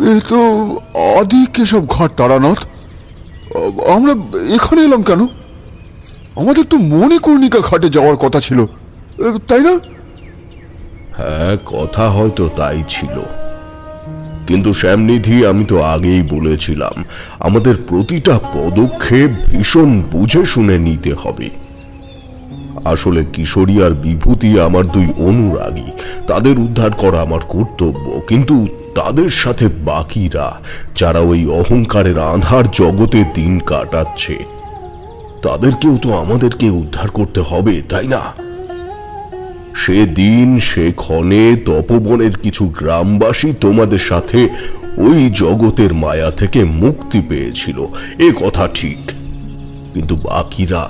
এ তো আদি কেশব ঘাট তারানাথ। আমরা এখানে এলাম কেন? আমাদের তো মণিকর্ণিকা ঘাটে যাওয়ার কথা ছিল, তাই না? হ্যাঁ, কথা হয়তো তাই ছিল, কিন্তু শ্যামনিধি, আমি তো আগেই বলেছিলাম আমাদের প্রতিটা পদক্ষেপ ভীষণ বুঝে শুনে নিতে হবে। আসলে কিশোরী আর বিভূতি আমার দুই অনুরাগী, তাদের উদ্ধার করা আমার কর্তব্য, কিন্তু তাদের সাথে বাকিরা যারা ওই অহংকারের আঁধার জগতে দিন কাটাচ্ছে, তাদেরকেও তো আমাদেরকে উদ্ধার করতে হবে, তাই না? সেদিন সে ক্ষণে তপবনের কিছু গ্রামবাসী তোমাদের সাথে ওই জগতের মায়া থেকে মুক্তি পেয়েছিল, এ কথা ঠিক, কিন্তু বাকিরা,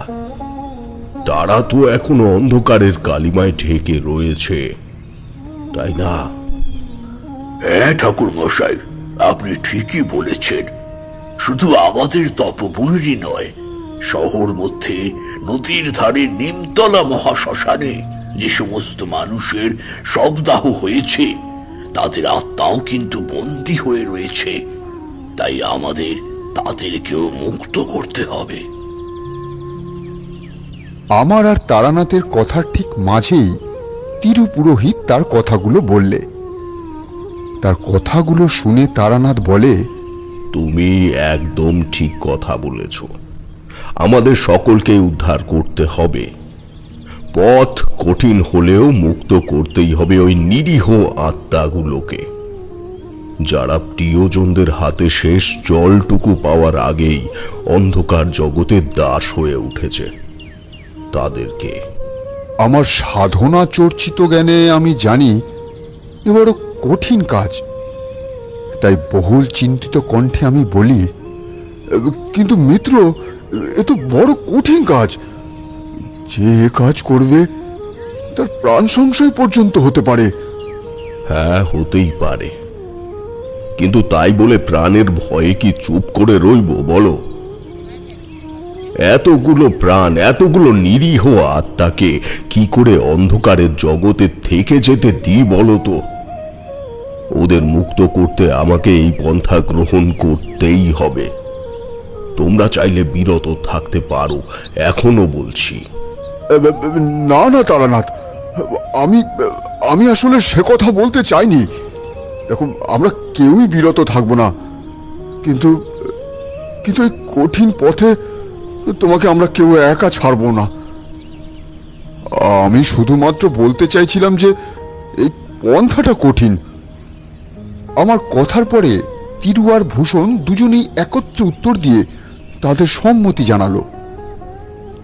তারা তো এখনো অন্ধকারের কালিমায় ঢেকে রয়েছে, তাই না? হ্যাঁ ঠাকুর মশাই, আপনি ঠিকই বলেছেন। শুধু আমাদের তপবনেরই নয়, শহর মধ্যে নদীর ধারে নিমতলা মহাশ্মশানে যে সমস্ত মানুষের শবদাহ হয়েছে, তাদের আত্মাও কিন্তু বন্দী হয়ে রয়েছে। তাই আমাদের তাদেরকেও মুক্ত করতে হবে। আমার আর তারানাথের কথার ঠিক মাঝেই তিরুপুরোহিত তার কথাগুলো বললে। তার কথাগুলো শুনে তারানাথ বলে, তুমি একদম ঠিক কথা বলেছ। আমাদের সকলকে উদ্ধার করতে হবে। পথ কঠিন হলেও মুক্ত করতেই হবে ওই নিরীহ আত্মাগুলোকে, যারা প্রিয়জনদের হাতে শেষ জলটুকু পাওয়ার আগেই অন্ধকার জগতের দাস হয়ে উঠেছে, তাদেরকে। আমার সাধনা চর্চিত জ্ঞানে আমি জানি এ বড় কঠিন কাজ, তাই বহুল চিন্তিত কণ্ঠে আমি বলি, কিন্তু মিত্র, এ তো বড় কঠিন কাজ। যে কাজ করবে তার প্রাণ সংশয় পর্যন্ত হতে পারে। হ্যাঁ, হতেই পারে, কিন্তু তাই বলে প্রাণের ভয়ে কি চুপ করে রইব বলো? এতগুলো প্রাণ, এতগুলো নিরীহ আত্মাকে কি করে অন্ধকারের জগতে থেকে যেতে দিই বলো তো? ওদের মুক্ত করতে আমাকে এই পন্থা গ্রহণ করতেই হবে। তোমরা চাইলে বিরত থাকতে পারো, এখনো বলছি। না না তারানাথ, আমি আমি আসলে সে কথা বলতে চাইনি। দেখুন, আমরা কেউই বিরত থাকবো না, কিন্তু কিন্তু এই কঠিন পথে তোমাকে আমরা কেউ একা ছাড়বো না। আমি শুধুমাত্র বলতে চাইছিলাম যে এই পন্থাটা কঠিন। আমার কথার পরে তিরু আর ভূষণ দুজনেই একত্রে উত্তর দিয়ে তাদের সম্মতি জানালো।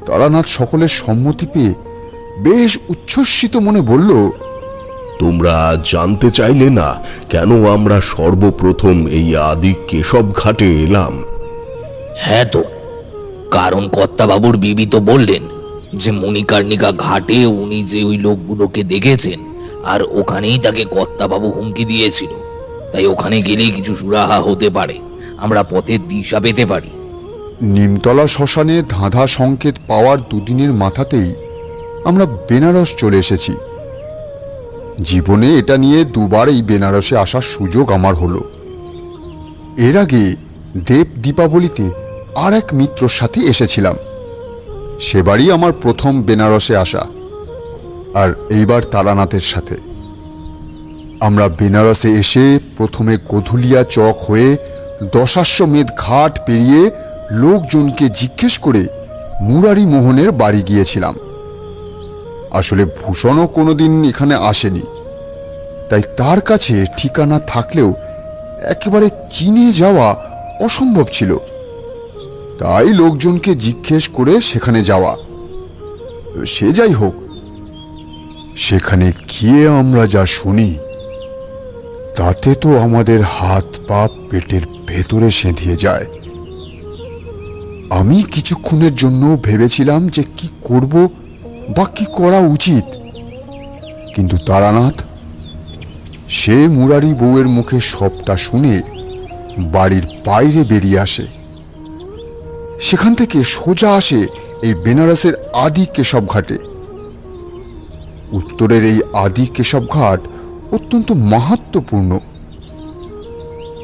তারানাথ সকলের সম্মতি পেয়ে বেশ উচ্ছ্বসিত মনে বলল, তোমরা জানতে চাইলে না কেন আমরা সর্বপ্রথম এই আদি কেশব ঘাটে এলাম? হ্যাঁ তো, কারণ কর্তাবাবুর বিবি তো বললেন যে মণিকর্ণিকা ঘাটে উনি যে ওই লোকগুলোকে দেখেছেন, আর ওখানেই তাকে কর্তাবাবু হুমকি দিয়েছিল। তাই ওখানে গেলেই কিছু সুরাহা হতে পারে, আমরা পথের দিশা পেতে পারি। নিমতলা শ্মশানে ধাঁধা সংকেত পাওয়ার দুদিনের মাথাতেই আমরা বেনারস চলে এসেছি। জীবনে এটা নিয়ে দুবার এই বেনারসে আসার সুযোগ আমার হলো। এর আগে দেব দীপাবলিতে আর এক মিত্রর সাথে এসেছিলাম। সেবারই আমার প্রথম বেনারসে আসা, আর এইবার তারানাথের সাথে। আমরা বেনারসে এসে প্রথমে গোধুলিয়া চক হয়ে দশাশ্বমেধ ঘাট পেরিয়ে লোকজনকে জিজ্ঞেস করে মুরারি মোহনের বাড়ি গিয়েছিলাম। আসলে ভূষণও কোনোদিন এখানে আসেনি, তাই তার কাছে ঠিকানা থাকলেও একেবারে চিনে যাওয়া অসম্ভব ছিল। তাই লোকজনকে জিজ্ঞেস করে সেখানে যাওয়া। সে যাই হোক, সেখানে গিয়ে আমরা যা শুনি তাতে তো আমাদের হাত পা পেটের ভেতরে সেঁধিয়ে যায়। আমি কিছুক্ষণের জন্য ভেবেছিলাম যে কি করব বা কি করা উচিত, কিন্তু তারানাথ সে মুরারি বউয়ের মুখে সবটা শুনে বাড়ির বাইরে বেরিয়ে আসে। সেখান থেকে সোজা আসে এই বেনারসের আদি কেশব ঘাটে। উত্তরের এই আদি কেশব ঘাট অত্যন্ত মাহাত্ম্যপূর্ণ।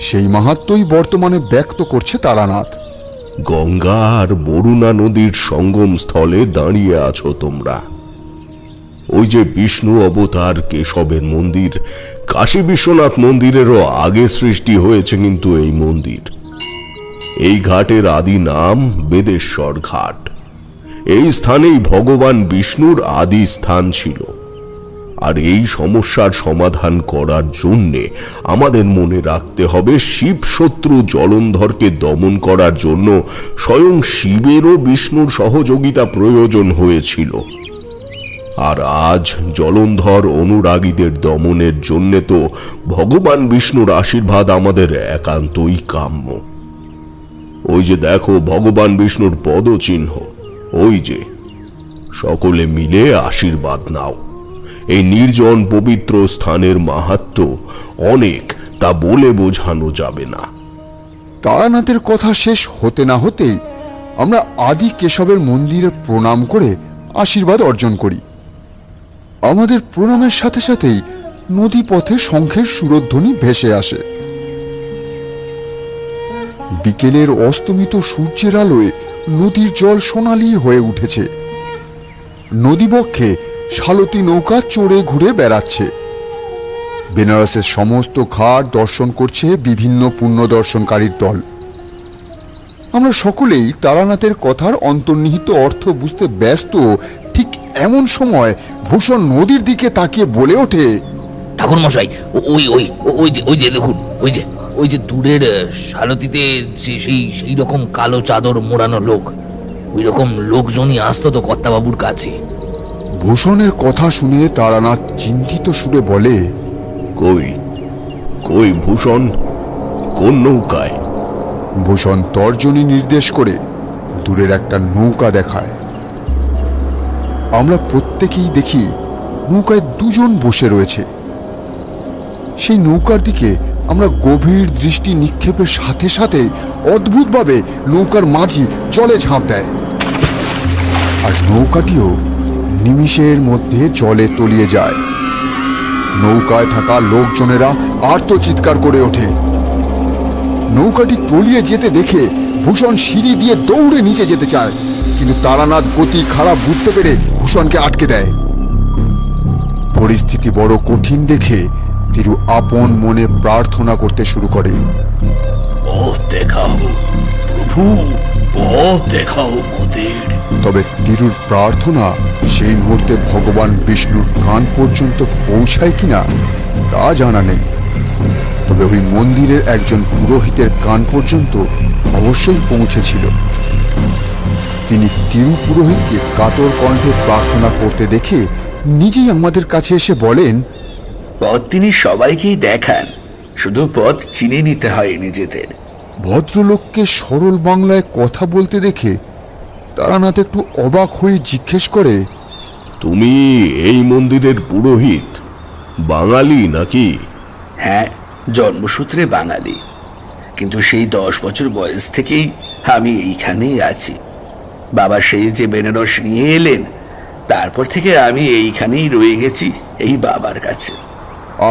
সেই মাহাত্ম্যই বর্তমানে ব্যক্ত করছে তারানাথ। গঙ্গা আর বরুণা নদীর সঙ্গম স্থলে দাঁড়িয়ে আছো তোমরা। ওই যে বিষ্ণু অবতার কেশবের মন্দির, কাশী বিশ্বনাথ মন্দিরেরও আগে সৃষ্টি হয়েছে কিন্তু এই মন্দির। এই ঘাটের আদি নাম বেদেশ্বর ঘাট। এই স্থানেই ভগবান বিষ্ণুর আদি স্থান ছিল। আর এই সমস্যার সমাধান করার জন্যে আমাদের মনে রাখতে হবে শিব শত্রু জলন্ধরকে দমন করার জন্য স্বয়ং শিবেরও বিষ্ণুর সহযোগিতা প্রয়োজন হয়েছিল। আর আজ জলন্ধর অনুরাগীদের দমনের জন্যে তো ভগবান বিষ্ণুর আশীর্বাদ আমাদের একান্তই কাম্য। ওই যে দেখো ভগবান বিষ্ণুর পদচিহ্ন, ওই যে, সকলে মিলে আশীর্বাদ নাও। এই নির্জন পবিত্র স্থানের মাহাত্ম্য অনেক, তা বলে বোঝানো যাবে না। তারানাথের কথা শেষ হতে না হতেই আমরা আদি কেশবের মন্দিরে প্রণাম করে আশীর্বাদ অর্জন করি। আমাদের প্রণামের সাথে সাথেই নদী পথে শঙ্খের সুরধ্বনি ভেসে আসে। বিকেলের অস্তমিত সূর্যের আলোয় নদীর জল সোনালি হয়ে উঠেছে। নদীবক্ষে শালতী নৌকা চড়ে ঘুরে বেড়াচ্ছে। বেনারসের সমস্ত ঘাট দর্শন করছে বিভিন্ন পুণ্য দর্শনকারীর দল। আমরা সকলেই তারানাথের কথার অন্তর্নিহিত অর্থ বুঝতে ব্যস্ত। ঠিক এমন সময় ভূষণ নদীর দিকে তাকিয়ে বলে ওঠে, ঠাকুর মশাই, ওই ওই ওই যে ওই যে দেখুন, ওই যে দূরের শালতিতে সেই রকম কালো চাদর মোড়ানো লোক, ওই রকম লোকজনই আসতো তো কর্তাবাবুর কাছে। ভূষণের কথা শুনে তারানাথ চিন্তিত সুরে বলে, কই কই ভূষণ, কোন নৌকায়? ভূষণ তর্জনী নির্দেশ করে দূরের একটা নৌকা দেখায়। আমরা প্রত্যেকেই দেখি নৌকায় দুজন বসে রয়েছে। সেই নৌকার দিকে আমরা গভীর দৃষ্টি নিক্ষেপের সাথে সাথে অদ্ভুতভাবে নৌকার মাঝি জলে ঝাঁপ দেয়, আর নৌকাটিও নিমিষের মধ্যে জলে তলিয়ে যায়। নৌকায় থাকা লোকজনেরা আর্তচিৎকার করে ওঠে। নৌকাটি তলিয়ে যেতে দেখে ভূষণ সিঁড়ি দিয়ে দৌড়ে নিচে যেতে চায়, কিন্তু তারানাথ গতি খারাপ বুঝতে পেরে ভূষণকে আটকে দেয়। পরিস্থিতি বড় কঠিন দেখে তিরু আপন মনে প্রার্থনা করতে শুরু করে, পথ দেখাও প্রভু, পথ দেখাও মোদের। তবে তিরুর প্রার্থনা সেই মুহূর্তে ভগবান বিষ্ণুর কান পর্যন্ত পৌঁছায় কিনা তা জানা নেই। তবে ওই মন্দিরের একজন পুরোহিতের কান পর্যন্ত অবশ্যই পৌঁছেছিল। তিনি তিরু পুরোহিতকে কাতর কণ্ঠে প্রার্থনা করতে দেখে নিজেই আমাদের কাছে এসে বলেন, পথ তিনি সবাইকেই দেখান, শুধু পথ চিনে নিতে হয় নিজেদের। ভদ্রলোককে সরল বাংলায় কথা বলতে দেখে তারানাথ একটু অবাক হয়ে জিজ্ঞেস করে, তুমি এই মন্দিরের পুরোহিত, বাঙালি নাকি? হ্যাঁ, জন্মসূত্রে বাঙালি, কিন্তু সেই 10 বছর বয়স থেকেই আমি এইখানেই আছি। বাবা সেই যে বেনারস নিয়ে এলেন, তারপর থেকে আমি এইখানেই রয়ে গেছি, এই বাবার কাছে।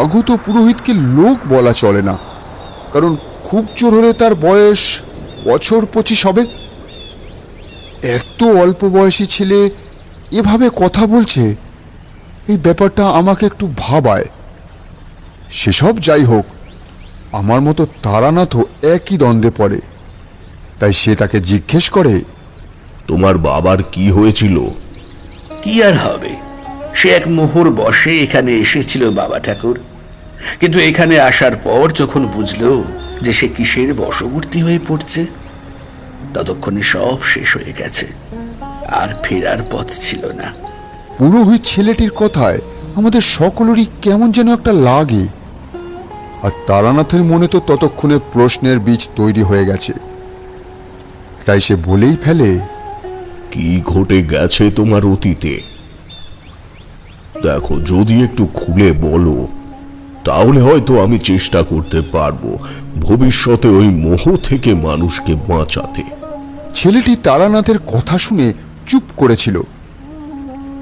আগত পুরোহিতকে লোক বলা চলে না, কারণ খুব জোর হলে তার বয়স বছর 25 হবে। এত অল্প বয়সী ছেলে এভাবে কথা বলছে, এই ব্যাপারটা আমাকে একটু ভাবায়। সেসব যাই হোক, আমার মতো তারানাথও একই দ্বন্দ্বে পড়ে। তাই সে তাকে জিজ্ঞেস করে, তোমার বাবার কি হয়েছিল? কি আর হবে, সে এক মোহর বশে এখানে এসেছিল বাবা ঠাকুর, কিন্তু এখানে আসার পর যখন বুঝলো যে সে কিসের বশবর্তী হয়ে পড়ছে, ততক্ষণে সব শেষ হয়ে গেছে, আর ফেরার পথ ছিল না। পুরোহিত ছেলেটির কথায় আমাদের সকলেরই কেমন যেন একটা লাগে। আর তারানাথের মনে তো ততক্ষণে প্রশ্নের বীজ তৈরি হয়ে গেছে। তাই সে বলেই ফেলে, কি ঘটে গেছে তোমার অতীতে? দেখো, যদি একটু খুলে বলো তাহলে হয়তো আমি চেষ্টা করতে পারবো ভবিষ্যতে ওই মোহ থেকে মানুষকে বাঁচাতে। ছেলেটি তারানাথের কথা শুনে চুপ করেছিল।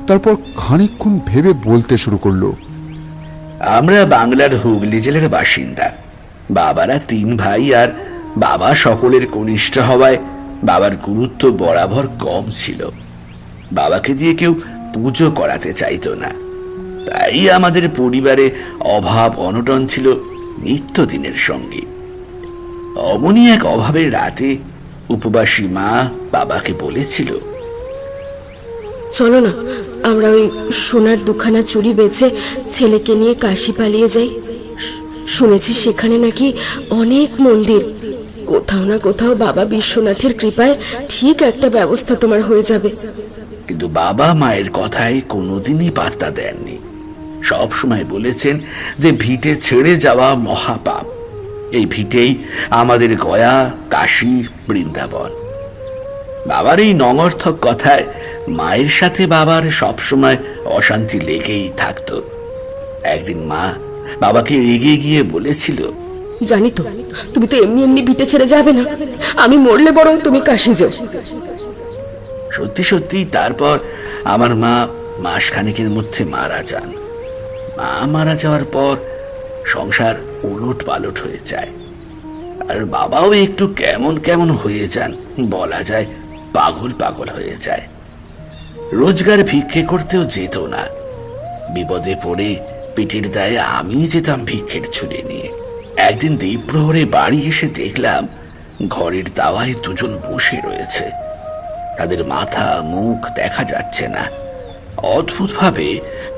তারপর খানিকক্ষণ ভেবে বলতে শুরু করলো, আমরা বাংলার হুগলি জেলার বাসিন্দা। বাবারা 3 ভাই, আর বাবা সকলের কনিষ্ঠ হওয়ায় বাবার গুরুত্ব বরাবর কম ছিল। বাবাকে দিয়ে কেউ পুজো করাতে চাইতো না, তাই আমাদের পরিবারে অভাব অনটন ছিল নিত্যদিনের সঙ্গী। অমনি এক অভাবের রাতে উপবাসী মা বাবাকে বলেছিল, চলো না, আমরা ওই সোনার দুখানা চুড়ি বেচে ছেলেকে নিয়ে কাশি পালিয়ে যাই। শুনেছি সেখানে নাকি অনেক মন্দির। কোথাও না কোথাও বাবা বিশ্বনাথের কৃপায় ঠিক একটা ব্যবস্থা তোমার হয়ে যাবে। কিন্তু বাবা মায়ের কথায় কোনোদিনই পাত্তা দেননি। সব সময় বলেছেন যে ভিটে ছেড়ে যাওয়া মহাপাপ। এই ভিটেই আমাদের গয়া, কাশী, বৃন্দাবন। বাবার এই নঙর্থক কথায় মায়ের সাথে বাবার সবসময় অশান্তি লেগেই থাকতো। একদিন মা বাবাকে রেগে গিয়ে বলেছিল, জানি তো, তুমি তো এমনি এমনি ভিটে ছেড়ে যাবে না। আমি মরলে বরং তুমি কাশি যাও। সত্যি সত্যি তারপর আমার মা মাসখানেকের মধ্যে মারা যান। মা মারা যাওয়ার পর সংসার উলট পালট হয়ে যায়, আর বাবাও একটু কেমন কেমন হয়ে যান, বলা যায় পাগল পাগল হয়ে যায়। রোজগার ভিক্ষে করতেও যেত না। বিপদে পড়ে পেটের দায়ে আমি যেতাম ভিক্ষের ছুরি নিয়ে। একদিন দ্বীপ্রহরে বাড়ি এসে দেখলাম ঘরের দাওয়ায় 2 জন বসে রয়েছে। তাদের মাথা মুখ দেখা যাচ্ছে না। অদ্ভুতভাবে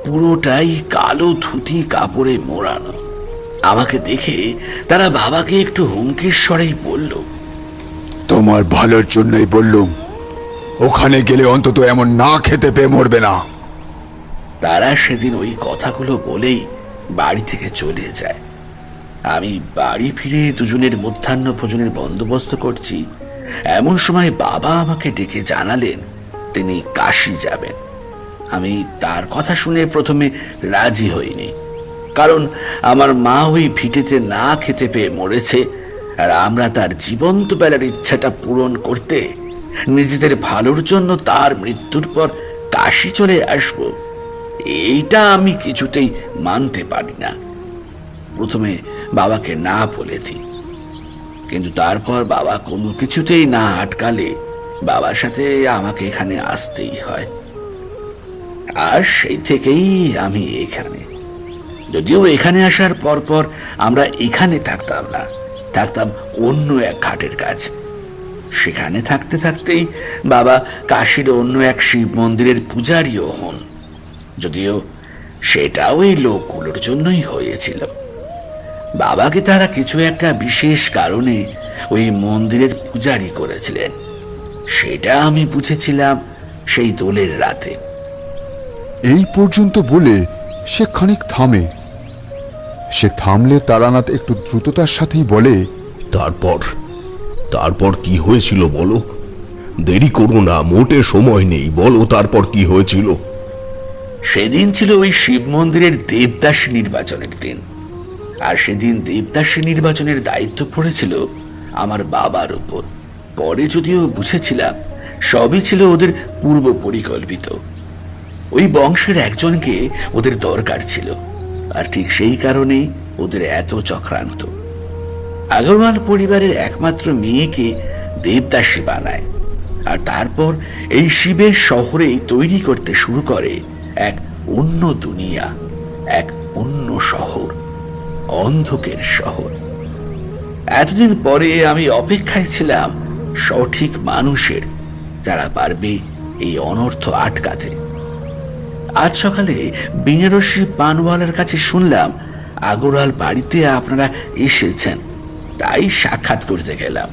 পুরোটাই কালো ধুতি কাপড়ে মোড়ানো। আমাকে দেখে তারা বাবাকে একটু হুমকির স্বরেই বলল, তোমার ভালোর জন্যই বললুম, ওখানে গেলে অন্তত এমন না খেতে পেয়ে মরবে না। তারা সেদিন ওই কথাগুলো বলেই বাড়ি থেকে চলে যায়। আমি বাড়ি ফিরে 2 জনের মধ্যাহ্ন ভোজনের বন্দোবস্ত করছি, এমন সময় বাবা আমাকে ডেকে জানালেন তিনি কাশী যাবেন। আমি তার কথা শুনে প্রথমে রাজি হইনি, কারণ আমার মা ওই ভিটেতে না খেতে পেয়ে মরেছে, আর আমরা তার জীবন্ত বেলার ইচ্ছাটা পূরণ করতে নিজেদের ভালোর জন্য তার মৃত্যুর পর কাশী চলে আসব, এইটা আমি কিছুতেই মানতে পারি না। প্রথমে বাবাকে না বলে দিই, কিন্তু তারপর বাবা কোনো কিছুতেই না আটকালে বাবার সাথে আমাকে এখানে আসতেই হয়। আর সেই থেকেই আমি এখানে। যদিও এখানে আসার পর আমরা এখানে থাকতাম না, থাকতাম অন্য এক ঘাটের কাছে। সেখানে থাকতে থাকতেই বাবা কাশীর অন্য এক শিব মন্দিরের পূজারীও হন, যদিও সেটাও এই লোকগুলোর জন্যই হয়েছিল। বাবাকে তারা কিছু একটা বিশেষ কারণে ওই মন্দিরের পূজারি করেছিলেন, সেটা আমি বুঝেছিলাম সেই দোলের রাতে। এই পর্যন্ত বলে সে খানিক থামে। সে থামলে তারানাথ একটু দ্রুততার সাথেই বলে, তারপর কি হয়েছিল বলো? দেরি করো না, মোটে সময় নেই, বলো তারপর কি হয়েছিল। সেদিন ছিল ওই শিব মন্দিরের দেবদাসী নির্বাচনের দিন, আর সেদিন দেবদাসী নির্বাচনের দায়িত্ব পড়েছিল আমার বাবার উপর। পরে যদিও বুঝেছিলাম সবই ছিল ওদের পূর্ব পরিকল্পিত। ওই বংশের একজনকে ওদের দরকার ছিল, আর ঠিক সেই কারণেই ওদের এত চক্রান্ত। আগরওয়াল পরিবারের একমাত্র মেয়েকে দেবদাসী বানায়, আর তারপর এই শিবের শহরেই তৈরি করতে শুরু করে এক অন্য দুনিয়া, এক অন্য শহর, অন্ধকের শহর। এতদিন পরে আমি অপেক্ষায় ছিলাম সঠিক মানুষের, যারা পারবে এই অনর্থ আটকাতে। আজ সকালে বেনারসি পানওয়ালার কাছে শুনলাম আগরওয়াল বাড়িতে আপনারা এসেছেন, তাই সাক্ষাৎ করতে গেলাম।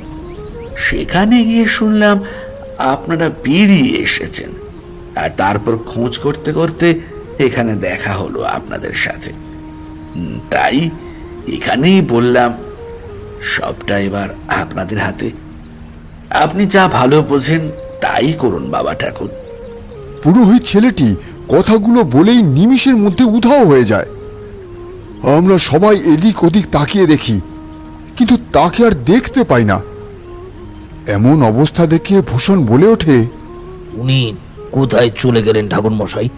সেখানে গিয়ে শুনলাম আপনারা বেরিয়ে এসেছেন, আর তারপর খোঁজ করতে করতে এখানে দেখা হলো আপনাদের সাথে। তাই এখানেই বললাম সবটা এবার আপনাদের হাতে। আপনি যা ভালো বোঝেন তাই করুন বাবা ঠাকুর। পুরোহিত ছেলেটি কথাগুলো বলেই নিমিষের মধ্যে উধাও হয়ে যায়। আমরা সবাই এদিক ওদিক তাকিয়ে দেখি, কিন্তু তাকে আর দেখতে পাই না। এমন অবস্থা দেখে ভূষণ বলে ওঠে, উনি কোথায় চলে গেলেন ঠাকুর মশাই?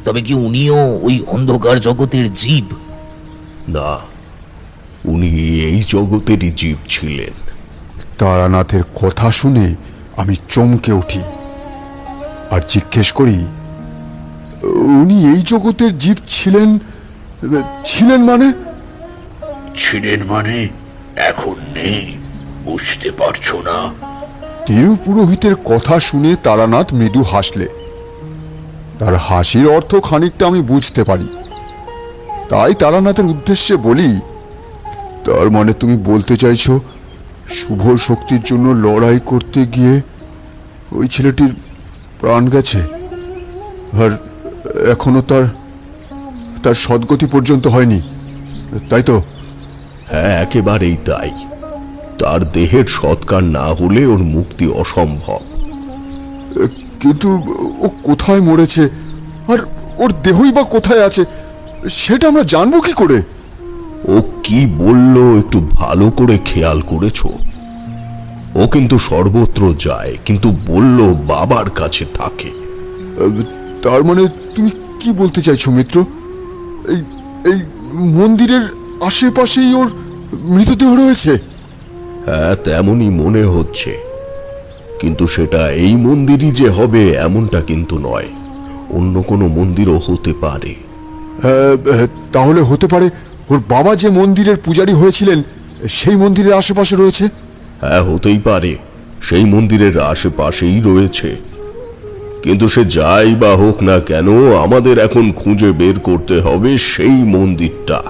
তবে কি উনিও ওই অন্ধকার জগতের জীব? না, উনি এই জগতেরই জীব ছিলেন। তারানাথের কথা শুনে আমি চমকে উঠি আর জিজ্ঞেস করি, উনি এই জগতের জীব ছিলেন? ছিলেন মানে? ছিলেন মানে এখন নেই, বুঝতে পারছো না? তিরুপুরোহিতের কথা শুনে তারানাথ মৃদু হাসলে। তার হাসির অর্থ খানিকটা আমি বুঝতে পারি। তাই তারানাথের উদ্দেশ্যে বলি, তার মানে তুমি বলতে চাইছো শুভ শক্তির জন্য লড়াই করতে গিয়ে ওই ছেলেটির প্রাণ গেছে, আর এখনো তার সদ্গতি পর্যন্ত হয়নি, তাই তো? হ্যাঁ, একেবারেই তাই। তার দেহের সৎকার না হলে ওর মুক্তি অসম্ভব। কিন্তু ও কোথায় মরেছে, আর ওর দেহই বা কোথায় আছে, সেটা আমরা জানবো কি করে? ও কি বলল একটু ভালো করে খেয়াল করেছো? ও কিন্তু সর্বত্র যায়, কিন্তু বলল বাবার কাছে থাকে। তার মানে তুমি কি বলতে চাইছো মিত্র? এই এই মন্দিরের আশেপাশেই ওর মৃতদেহ রয়েছে? হ্যাঁ, তেমনই মনে হচ্ছে, কিন্তু সেটা এই মন্দিরই যে হবে এমনটা কিন্তু নয়। অন্য কোনো মন্দিরও হতে পারে। তাহলে হতে পারে ওর বাবা যে মন্দিরের পূজারী হয়েছিলেন সেই মন্দিরের আশেপাশে রয়েছে? হ্যাঁ, হতেই পারে সেই মন্দিরের আশেপাশেই রয়েছে। কিন্তু সে যাই বা হোক না কেন, আমাদের এখন খুঁজে বের করতে হবে সেই মন্দিরটা।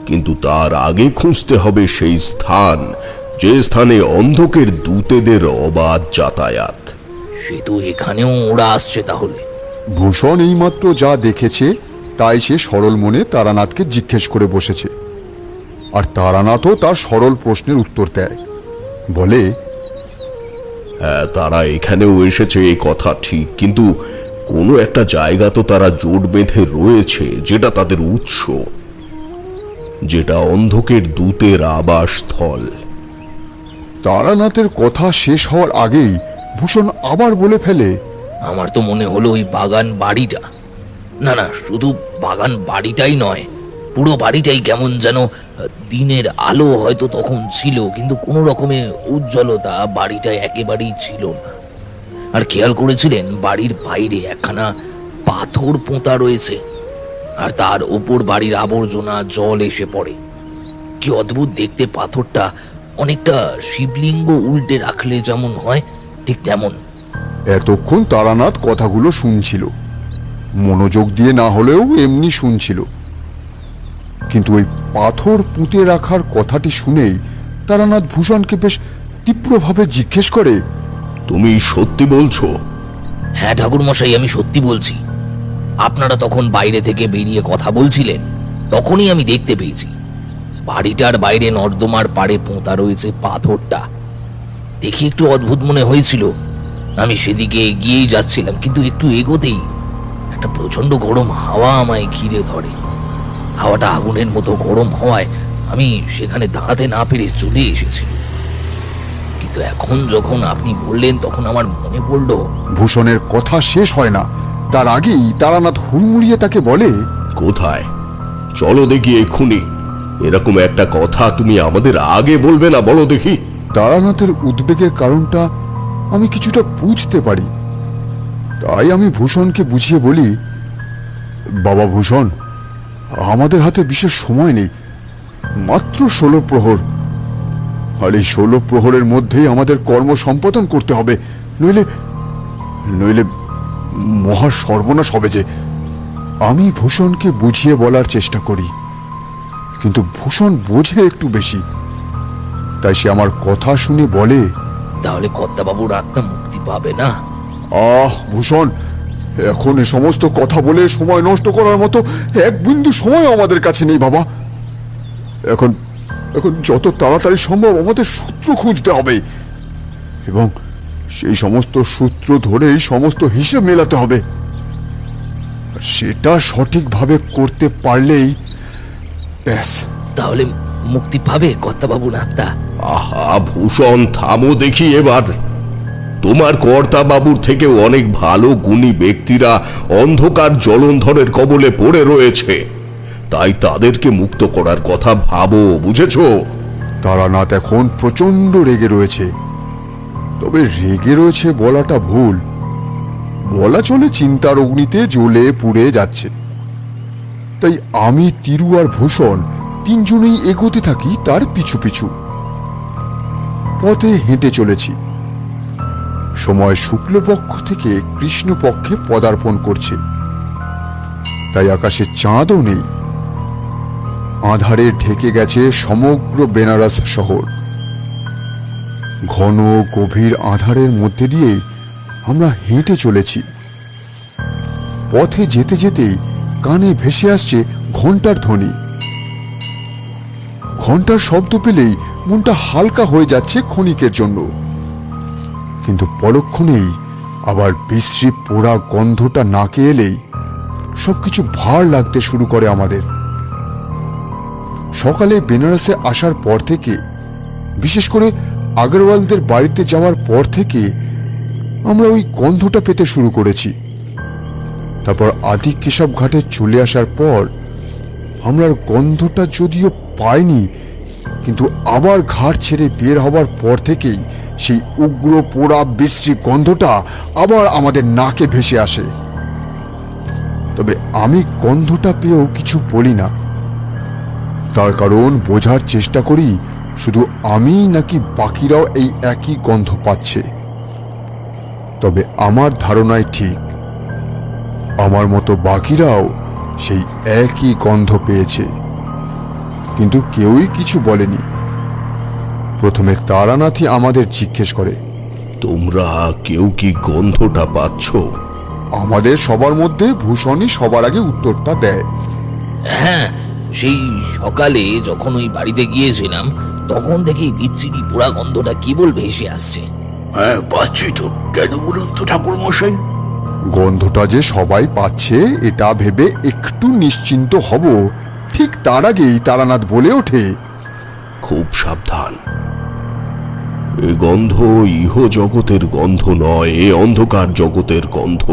কিন্তু তার আগে খুঁজতে হবে সেই স্থান, যে স্থানে অন্ধকের দূতেদের অবাধ যাতায়াত। সে তো এখানেও ওরা আসছে তাহলে। ভূষণ এইমাত্র যা দেখেছে তাই সে সরল মনে তারানাথকে জিজ্ঞেস করে বসেছে, আর তারানাথও তার সরল প্রশ্নের উত্তর দেয়। বলে, হ্যাঁ, তারা এখানেও এসেছে এই কথা ঠিক, কিন্তু কোনো একটা জায়গা তো তারা জোট বেঁধে রয়েছে, যেটা তাদের উৎস, যেটা অন্ধকের দূতের আবাসস্থল। তারানাথের কথা শেষ হওয়ার আগেই ভূষণ আবার বলে ফেলে, আমার তো মনে হলো ওই বাগান বাড়িটা, না না, শুধু বাগান বাড়িটাই নয়, পুরো বাড়িটাই কেমন যেন দিনের আলো হয়তো তখন ছিল, কিন্তু কোনো রকমে উজ্জ্বলতা বাড়িটায় একেবারেই ছিল না। আর খেয়াল করেছিলেন বাড়ির বাইরে একখানা পাথর পোঁতা রয়েছে, আর তার ওপর বাড়ির আবর্জনা জল এসে পড়ে। কি অদ্ভুত দেখতে পাথরটা, অনেকটা শিবলিঙ্গ উল্টে রাখলে যেমন হয় ঠিক তেমন। এতক্ষণ তারানাথ কথাগুলো শুনছিল, মনোযোগ দিয়ে না হলেও এমনি শুনছিল। কিন্তু ওই পাথর পুঁতে রাখার কথাটি শুনেই তারানাথ ভূষণকে বেশ তীব্রভাবে জিজ্ঞেস করে, তুমি সত্যি বলছো? হ্যাঁ ঠাকুরমশাই, আমি সত্যি বলছি। আপনারা তখন বাইরে থেকে বেরিয়ে কথা বলছিলেন, তখনই আমি দেখতে পেয়েছি বাড়িটার বাইরে নর্দমার পাড়ে পোঁতা রয়েছে পাথরটা। দেখি একটু অদ্ভুত মনে হয়েছিল। আমি সেদিকে এগিয়েই যাচ্ছিলাম, কিন্তু একটু এগোতেই একটা প্রচন্ড গরম হাওয়া আমায় ঘিরে ধরে। হাওয়াটা আগুনের মতো গরম হওয়ায় আমি সেখানে দাঁড়াতে না পেরে চলে এসেছিলাম। কিন্তু এখন যখন আপনি বললেন তখন আমার মনে পড়ল। ভূষণের কথা শেষ হয় না, তার আগেই তারানাথ হুড়মুড়িয়ে তাকে বলে, কোথায়? চলো দেখি এক্ষুনি। এরকম একটা কথা তুমি আমাদের আগে বলবে না, বলো দেখি। তারানাথের উদ্বেগের কারণটা আমি কিছুটা বুঝতে পারি, তাই আমি ভূষণকে বুঝিয়ে বলি, বাবা ভূষণ, আমাদের হাতে বিশেষ সময় নেই, মাত্র 16 প্রহর, আর এই 16 প্রহরের মধ্যেই আমাদের কর্ম সম্পাদন করতে হবে, নইলে নইলে মহা সর্বনাশ হবে যে। আমি ভূষণকে বুঝিয়ে বলার চেষ্টা করি, কিন্তু ভূষণ বোঝে একটু বেশি, তাই সে আমার কথা শুনে বলে, তাহলে কর্তাবাবুর আত্মা মুক্তি পাবে না? ভূষণ, এখন এ সমস্ত কথা বলে সময় নষ্ট করার মতো এক বিন্দু সময় আমাদের কাছে নেই বাবা। এখন এখন যত তাড়াতাড়ি সম্ভব আমাদের সূত্র খুঁজতে হবে, এবং সেই সমস্ত সূত্র ধরেই সমস্ত হিসেব মেলাতে হবে। আর সেটা সঠিকভাবে করতে পারলেই ব্যাস। তাহলে মুক্তি পাবে কর্তাবাবুর আত্মা? আহা ভূষণ, থামো দেখি এবার। তোমার কর্তা বাবুর থেকেও অনেক ভালো গুণী ব্যক্তিরা অন্ধকার জলন্ধরের কবলে পড়ে রয়েছে। তাই তাদেরকে মুক্ত করার কথা ভাবো, বুঝেছো? তারানাথ এখন প্রচন্ড রেগে রয়েছে। তবে রেগে রয়েছে বলাটা ভুল, বলা চলে চিন্তার অগ্নিতে জ্বলে পুড়ে যাচ্ছে। তাই আমি, তিরু আর ভূষণ তিনজনেই এগোতে থাকি তার পিছু পিছু। পথে হেঁটে চলেছি। সময় শুক্লপক্ষ থেকে কৃষ্ণপক্ষে পদার্পণ করছে, তাই আকাশে চাঁদও নেই। আঁধারে ঢেকে গেছে সমগ্র বেনারস শহর। ঘন গভীর আঁধারের মধ্যে দিয়ে আমরা হেঁটে চলেছি। পথে যেতে যেতে কানে ভেসে আসছে ঘন্টার ধ্বনি। ঘন্টার শব্দ পেলেই মনটা হালকা হয়ে যাচ্ছে ক্ষণিকের জন্য, কিন্তু পরক্ষণেই আবার বিশ্রী পোড়া গন্ধটা নাকে এলেই সবকিছু ভার লাগতে শুরু করে আমাদের। সকালে বেনারসে আসার পর থেকে, বিশেষ করে আগরওয়ালদের বাড়িতে যাওয়ার পর থেকে আমরা ওই গন্ধটা পেতে শুরু করেছি। তারপর আদি কেশব ঘাটে চলে আসার পর আমরা গন্ধটা যদিও পাইনি, কিন্তু আবার ঘাট ছেড়ে বের হবার পর থেকেই সেই উগ্র পোড়া বিশ্রী গন্ধটা আবার আমাদের নাকে ভেসে আসে। তবে আমি গন্ধটা পেয়েও কিছু বলি না, তার কারণ বোঝার চেষ্টা করি শুধু আমি নাকি বাকিরাও এই একই গন্ধ পাচ্ছে। তবে আমার ধারণাই ঠিক, আমার মতো বাকিরাও সেই একই গন্ধ পেয়েছে, কিন্তু কেউই কিছু বলেনি। প্রথমে তারানাথই আমাদের জিজ্ঞেস করে, তোমরা কেউ কি গন্ধটা পাচ্ছ? আমাদের সবার মধ্যে ভূষণই সবার আগে উত্তরটা দেয়। হ্যাঁ, সেই সকালে যখন ওই বাড়িতে গিয়েছিলাম তখন থেকেই বিচ্ছিরি পোড়া গন্ধটা কেবল ভেসে আসছে। হ্যাঁ, পাচ্ছি তো। কেন বলুন তো ঠাকুর মশাই? গন্ধটা যে সবাই পাচ্ছে এটা ভেবে একটু নিশ্চিন্ত হব, ঠিক তার আগেই তারানাথ বলে ওঠে, খুব সাবধান, এ গন্ধ ইহ জগতের গন্ধ নয়, এ অন্ধকার জগতের গন্ধ।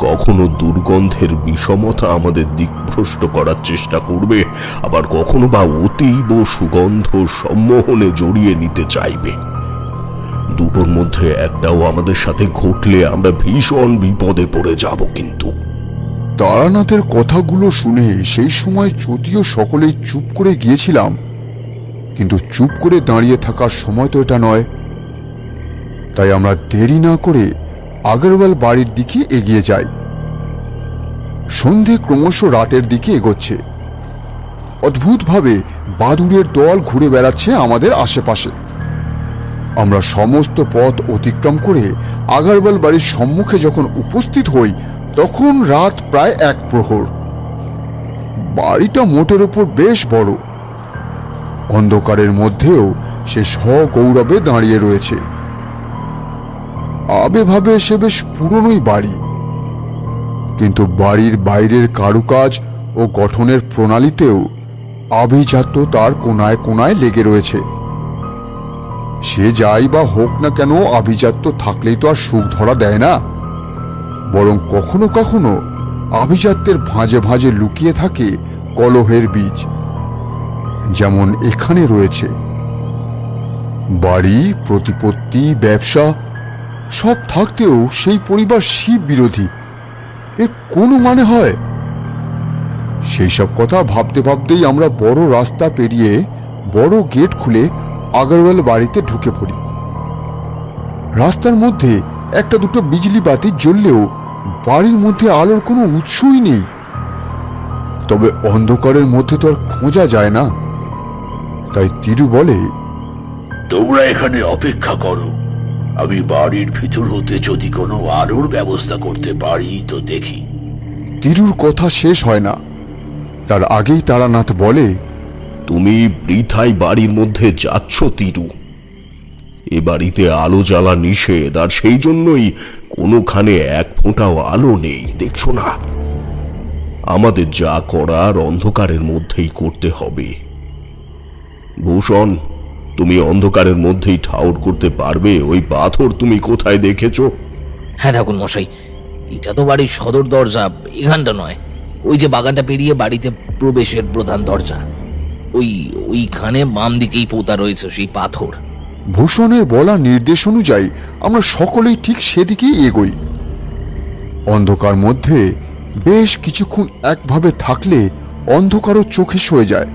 কখনো দুর্গন্ধের বিষমতা আমাদের দিকভ্রষ্ট করার চেষ্টা করবে, আবার কখনো বা অতীব সুগন্ধ সম্মোহনে জড়িয়ে নিতে চাইবে। দুটোর মধ্যে একটাও আমাদের সাথে ঘটলে আমরা ভীষণ বিপদে পড়ে যাব। কিন্তু তারানাথের কথাগুলো শুনে সেই সময় যদিও সকলেই চুপ করে গিয়েছিলাম, কিন্তু চুপ করে দাঁড়িয়ে থাকার সময় তো এটা নয়। তাই আমরা দেরি না করে আগরওয়াল বাড়ির দিকে এগিয়ে যাই। সন্ধে ক্রমশ রাতের দিকে এগোচ্ছে। অদ্ভুতভাবে বাদুড়ের দল ঘুরে বেড়াচ্ছে আমাদের আশেপাশে। আমরা সমস্ত পথ অতিক্রম করে আগরওয়াল বাড়ির সম্মুখে যখন উপস্থিত হই তখন রাত প্রায় 1 প্রহর। বাড়িটা মোটের উপর বেশ বড়। অন্ধকারের মধ্যেও সে সগৌরবে দাঁড়িয়ে রয়েছে। আবেভাবে সে বেশ পুরনোই বাড়ি, কিন্তু বাড়ির বাইরের কারুকাজ ও গঠনের প্রণালীতেও আভিজাত্য তার কোনায় কোনায় লেগে রয়েছে। সে যাই বা হোক না কেন, আভিজাত্য থাকলেই তো আর সুখ ধরা দেয় না, বরং কখনো কখনো আভিজাত্যের ভাঁজে ভাঁজে লুকিয়ে থাকে কলহের বীজ, যেমন এখানে রয়েছে। বাড়ি, প্রতিপত্তি, ব্যবসা সব থাকতেও সেই পরিবার শিব বিরোধী, এর কোনো মানে হয়? সেই সব কথা ভাবতে ভাবতেই আমরা বড় রাস্তা পেরিয়ে বড় গেট খুলে আগরওয়াল বাড়িতে ঢুকে পড়ি। রাস্তার মধ্যে একটা দুটো বিজলি বাতি জ্বললেও বাড়ির মধ্যে আলোর কোনো উৎসই নেই। তবে অন্ধকারের মধ্যে তো আর খোঁজা যায় না, তাই তিরু বলে, তোমরা এখানে অপেক্ষা করো, আমি বাড়ির ভিতর হতে যদি কোনো আলোর ব্যবস্থা করতে পারি তো দেখি। তিরুর কথা শেষ হয় না, তার আগেই তারানাথ বলে, তুমি বৃথাই বাড়ির মধ্যে যাচ্ছ তিরু। এ বাড়িতে আলো জ্বালা নিষেধ, আর সেই জন্যই কোনোখানে এক ফোঁটাও আলো নেই, দেখছো না? আমাদের যা করার অন্ধকারের মধ্যেই করতে হবে। ভূষণ, তুমি অন্ধকারের মধ্যেই ঠাউর করতে পারবে ওই পাথর তুমি কোথায় দেখেছো? হ্যাঁ ঠাকুর মশাই, এটা তো বাড়ির সদর দরজা, এখানটা নয়, ওই যে বাগানটা পেরিয়ে বাড়িতে প্রবেশের প্রধান দরজা, ওইখানে বাম দিকেই পোতা রয়েছে সেই পাথর। ভূষণের বলা নির্দেশ অনুযায়ী আমরা সকলেই ঠিক সেদিকেই এগোই। অন্ধকার মধ্যে বেশ কিছুক্ষণ একভাবে থাকলে অন্ধকারও চোখে সয়ে যায়।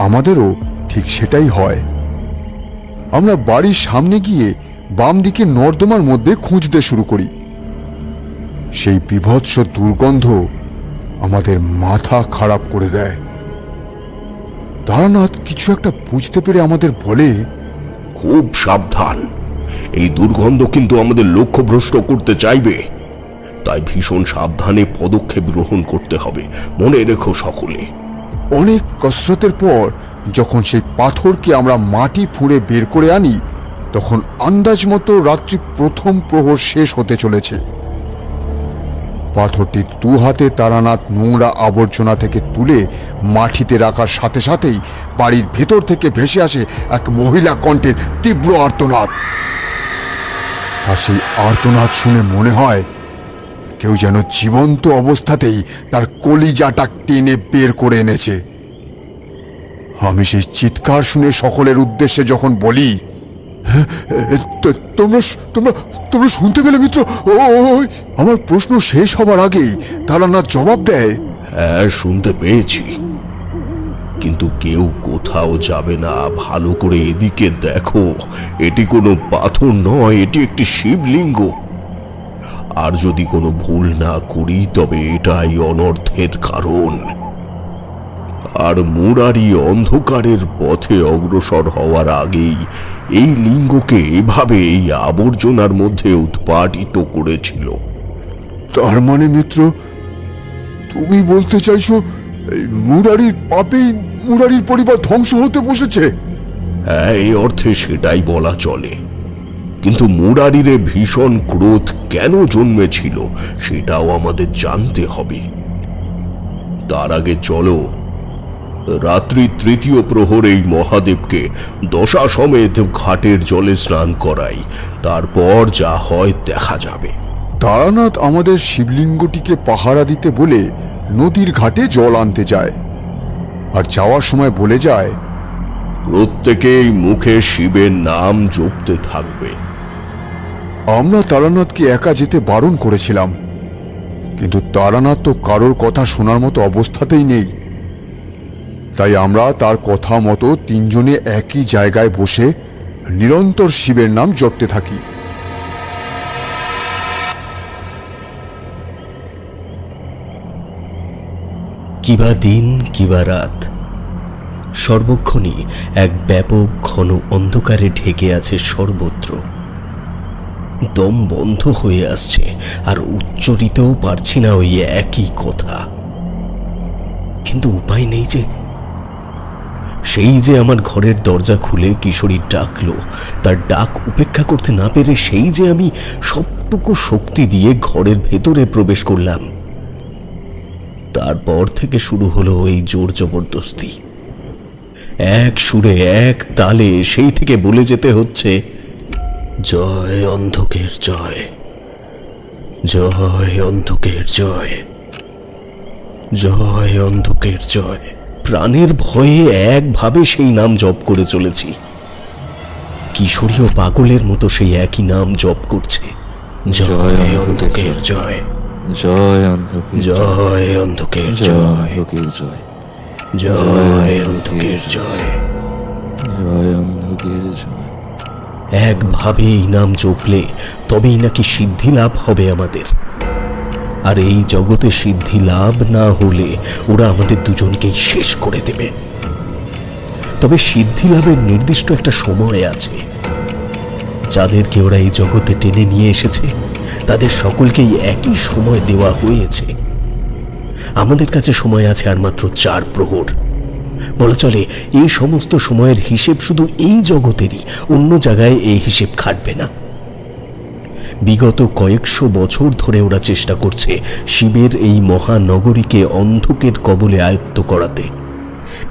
আমাদেরও ঠিক সেটাই হয়। আমরা বাড়ির সামনে গিয়ে বাম দিকে নর্দমার মধ্যে খুঁজতে শুরু করি। সেই বিভৎস দুর্গন্ধ আমাদের মাথা খারাপ করে দেয়। তারানাথ কিছু একটা বুঝতে পেরে আমাদের বলে, খুব সাবধান, এই দুর্গন্ধ কিন্তু আমাদের লক্ষ্যভ্রষ্ট করতে চাইবে, তাই ভীষণ সাবধানে পদক্ষেপ গ্রহণ করতে হবে, মনে রেখো সকলে। অনেক কসরতের পর যখন সেই পাথরকে আমরা মাটি ফুঁড়ে বের করে আনি, তখন আন্দাজ মতো রাত্রি প্রথম প্রহর শেষ হতে চলেছে। পাথরটি দু হাতে তারানাথ নোংরা আবর্জনা থেকে তুলে মাটিতে রাখার সাথে সাথেই বাড়ির ভেতর থেকে ভেসে আসে এক মহিলা কণ্ঠের তীব্র আর্তনাদ। তার সেই আর্তনাদ শুনে মনে হয় কেউ যেন জীবন্ত অবস্থাতেই তার কলিজাটা টেনে বের করে এনেছে। আমি সেই চিৎকার শুনে সকলের উদ্দেশ্যে যখন বলি, তোমরা তোমরা তোমরা শুনতে পেলে মিত্র? ওই আমার প্রশ্ন শেষ হবার আগেই তারানাথ জবাব দেয়, হ্যাঁ, শুনতে পেয়েছি, কিন্তু কেউ কোথাও যাবে না। ভালো করে এদিকে দেখো, এটি কোনো পাথর নয়, এটি একটি শিবলিঙ্গ। আর যদি কোনো ভুল না করি তবে এটাই অনর্থের কারণ। আর মুরারি অন্ধকারের পথে অগ্রসর হওয়ার আগেই এই লিঙ্গকে এভাবে এই আবর্জনার মধ্যে উৎপাটিত করেছিল। তার মানে মিত্র, তুমি বলতে চাইছো এই মুরারির পাপেই মুরারির পরিবার ধ্বংস হতে বসেছে? হ্যাঁ, এই অর্থে সেটাই বলা চলে। কিন্তু মুরারিরে ভীষণ ক্রোধ কেন জন্মেছিল সেটাও আমাদের জানতে হবে। তার আগে চলো রাত্রি তৃতীয় প্রহর এই মহাদেবকে দশা সমেত ঘাটের জলে স্নান করাই, তারপর যা হয় দেখা যাবে। তারানাথ আমাদের শিবলিঙ্গটিকে পাহারা দিতে বলে নদীর ঘাটে জল আনতে যায়, আর যাওয়ার সময় বলে যায়, প্রত্যেকেই মুখে শিবের নাম জপতে থাকবে। আমরা তারানাথকে একা যেতে বারণ করেছিলাম, কিন্তু তারানাথ তো কারোর কথা শোনার মতো অবস্থাতেই নেই। তাই আমরা তার কথা মতো তিনজনে একই জায়গায় বসে নিরন্তর শিবের নাম জপতে থাকি। কিবা দিন কিবা রাত, সর্বক্ষণই এক ব্যাপক ঘন অন্ধকারে ঢেকে আছে সর্বত্র। দম বন্ধ হয়ে আসছে, আর উচ্চারিতেও পারছি না ওই একই কথা। কিন্তু উপায় নেই যে। সেই যে আমার ঘরের দরজা খুলে কিশোরী ডাকলো, তার ডাক উপেক্ষা করতে না পেরে সেই যে আমি সবটুকু শক্তি দিয়ে ঘরের ভেতরে প্রবেশ করলাম। তারপর থেকে শুরু হলো ওই জোর জবরদস্তি। এক সুরে এক তালে সেই থেকে বলে যেতে হচ্ছে, জয় অন্ধকের জয়, জয় অন্ধকের জয়, জয় অন্ধকের জয়। প্রাণের ভয়ে একভাবে সেই নাম জপ করে চলেছি। কিশোরীও পাগলের মতো সেই একই নাম জপ করছে, জয় অন্ধকের জয়, জয় অন্ধকার জয় অন্ধকের জয়, জয়, জয় অন্ধকের জয়। জয় অন্ধকার জয়। একভাবে এই নাম জপলে তবেই নাকি সিদ্ধি লাভ হবে আমাদের। আর এই জগতে সিদ্ধি লাভ না হলে ওরা আমাদের দুজনকেই শেষ করে দেবে। তবে সিদ্ধি লাভের নির্দিষ্ট একটা সময় আছে। যাদেরকে ওরা এই জগতে টেনে নিয়ে এসেছে তাদের সকলকেই একই সময় দেওয়া হয়েছে। আমাদের কাছে সময় আছে আর মাত্র 4 প্রহর। বলা চলে এই সমস্ত সময়ের হিসেব শুধু এই জগতেরই, অন্য জায়গায় এই হিসেব খাটবে না। বিগত কয়েকশো বছর ধরে ওরা চেষ্টা করছে শিবের এই মহানগরীকে অন্ধকের কবলে আয়ত্ত করাতে।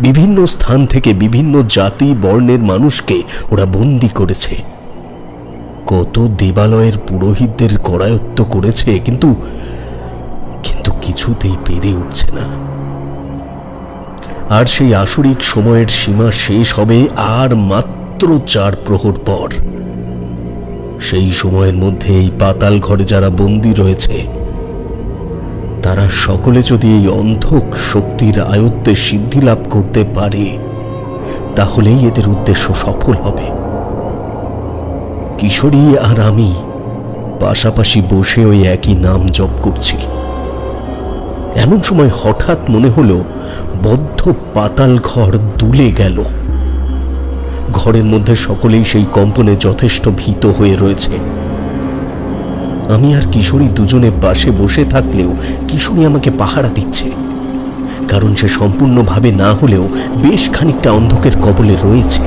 বিভিন্ন স্থান থেকে বিভিন্ন জাতি বর্ণের মানুষকে ওরা বন্দী করেছে। কত দেবালয়ের পুরোহিতদের করায়ত্ত করেছে, কিন্তু কিছুতেই পেরে উঠছে না। আর সেই আসরিক সময়ের সীমা শেষ হবে আর মাত্র 4 প্রহর পর। সেই সময়ের মধ্যে এই পাতাল ঘরে যারা বন্দী রয়েছে, তারা সকলে যদি এই অন্ধক শক্তির আয়ত্তে সিদ্ধি লাভ করতে পারে, তাহলেই এদের উদ্দেশ্য সফল হবে। কিশোরী আর আমি পাশাপাশি বসে ওই একই নাম জপ করছি। এমন সময় হঠাৎ মনে হলো বদ্ধ পাতাল ঘর দুলে গেল। ঘরের মধ্যে সকলেই সেই কম্পনে যথেষ্ট ভীত হয়ে রয়েছে। আমি আর কিশোরী দুজনে পাশে বসে থাকলেও কিশোরী আমাকে পাহারা দিচ্ছে, কারণ সে সম্পূর্ণভাবে না হলেও বেশ খানিকটা অন্ধকের কবলে রয়েছে।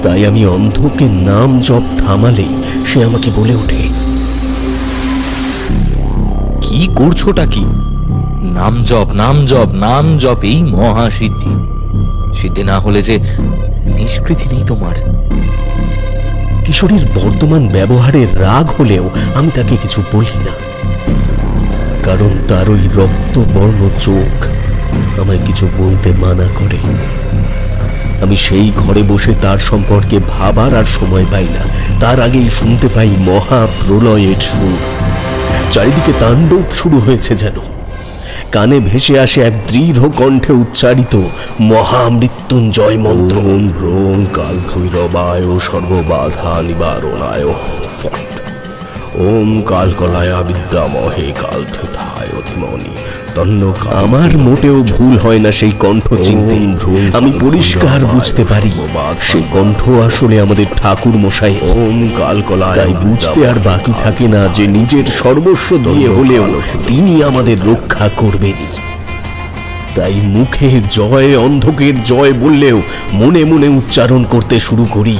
তাই আমি অন্ধকের নাম জপ থামালেই সে আমাকে বলে ওঠে, কি করছোটা কি? নাম জপ, নাম জপ, নাম জপ, এই মহাসিদ্ধি। সিদ্ধি না হলে যে নিষ্কৃতি নেই তোমার। কিশোরীর বর্তমান ব্যবহারের রাগ হলেও আমি তাকে কিছু বলি না, কারণ তার ওই রক্তবর্ণ চোখ আমায় কিছু বলতে মানা করে। আমি সেই ঘরে বসে তার সম্পর্কে ভাবার আর সময় পাই না। তার আগেই শুনতে পাই মহা প্রলয়ের সুর। চারিদিকে তাণ্ডব শুরু হয়েছে যেন। কানে ভেসে আসে এক দৃঢ় কণ্ঠে উচ্চারিত মহামৃত্যুঞ্জয় মন্ত্র। ওম ভ্রোং কাল ভৈরবায় সর্ববাধা নিবারণায় ফট। ওম কালকলায়া বিদ্যামহে কাল থেথায় ধীমনি তন্ন। আমার মোটেও ভুল হয় না সেই কণ্ঠ চিনতে। আমি পরিষ্কার বুঝতে পারি সেই কণ্ঠ আসলে আমাদের ঠাকুর মশাই। ওম কালকলায় তাই বুঝতে আর বাকি থাকে না যে নিজের সর্বস্ব দিয়ে হলেও তিনি আমাদের রক্ষা করবেনই। তাই মুখে জয়, অন্ধকের জয় বললেও মনে মনে উচ্চারণ করতে শুরু করি,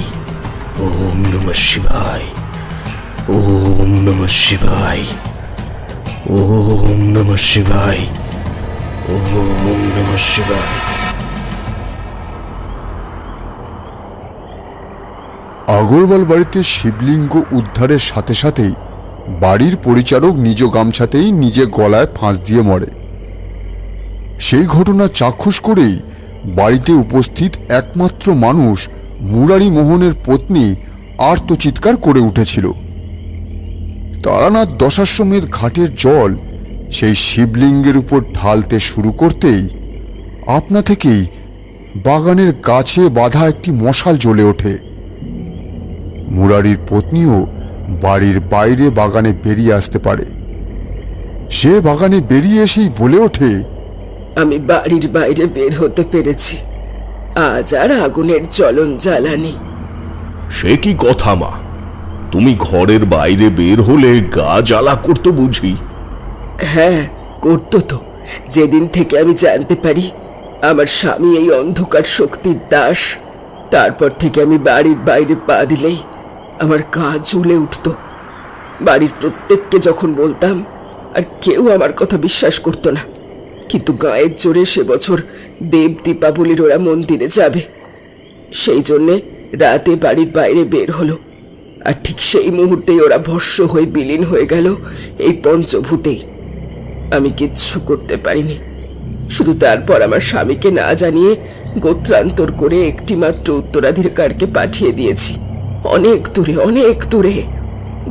ওম নমঃ শিবায়, ওম নমঃ শিবায়, ওম নমঃ শিবায়, ওম নমঃ শিবায়। আগরওয়াল বাড়িতে শিবলিঙ্গ উদ্ধারের সাথে সাথেই বাড়ির পরিচারক নিজ গামছাতেই নিজে গলায় ফাঁস দিয়ে মরে। সেই ঘটনা চাক্ষুষ করেই বাড়িতে উপস্থিত একমাত্র মানুষ মুরারি মোহনের পত্নী আর্তচিৎকার করে উঠেছিল। তারানাথ দশাশ্বমেধ ঘাটের জল সেই শিবলিঙ্গের উপর ঢালতে শুরু করতেই আপনা থেকেই বাগানের গাছে বাঁধা একটি মশাল জ্বলে ওঠে। মুরারির পত্নীও বাড়ির বাইরে বাগানে বেরিয়ে আসতে পারে। সে বাগানে বেরিয়ে এসেই বলে ওঠে, আমি বাড়ির বাইরে বের হতে পেরেছি, আজ আর আগুনের জ্বলন জ্বালানি। সে কি কথা মা? তুমি ঘরের বাইরে বের হলে গা জ্বালা করতো বুঝি? হ্যাঁ, করতো তো। যেদিন থেকে আমি জানতে পারি আমার স্বামী এই অন্ধকার শক্তির দাস, তারপর থেকে আমি বাড়ির বাইরে পা দিলেই আমার গা জ্বলে উঠত। বাড়ির প্রত্যেককে যখন বলতাম, আর কেউ আমার কথা বিশ্বাস করতো না। কিন্তু গায়ের জোরে সে বছর দেব দীপাবলির ওরা মন্দিরে যাবে, সেই জন্যে রাতে বাড়ির বাইরে বের হলো। আর ঠিক সেই মুহূর্তেই ওরা ভস্ম হয়ে বিলীন হয়ে গেল এই পঞ্চভূতেই। আমি কিচ্ছু করতে পারিনি, শুধু তারপর আমার স্বামীকে না জানিয়ে গোত্রান্তর করে একটি মাত্র উত্তরাধিকারকে পাঠিয়ে দিয়েছি অনেক দূরে, অনেক দূরে,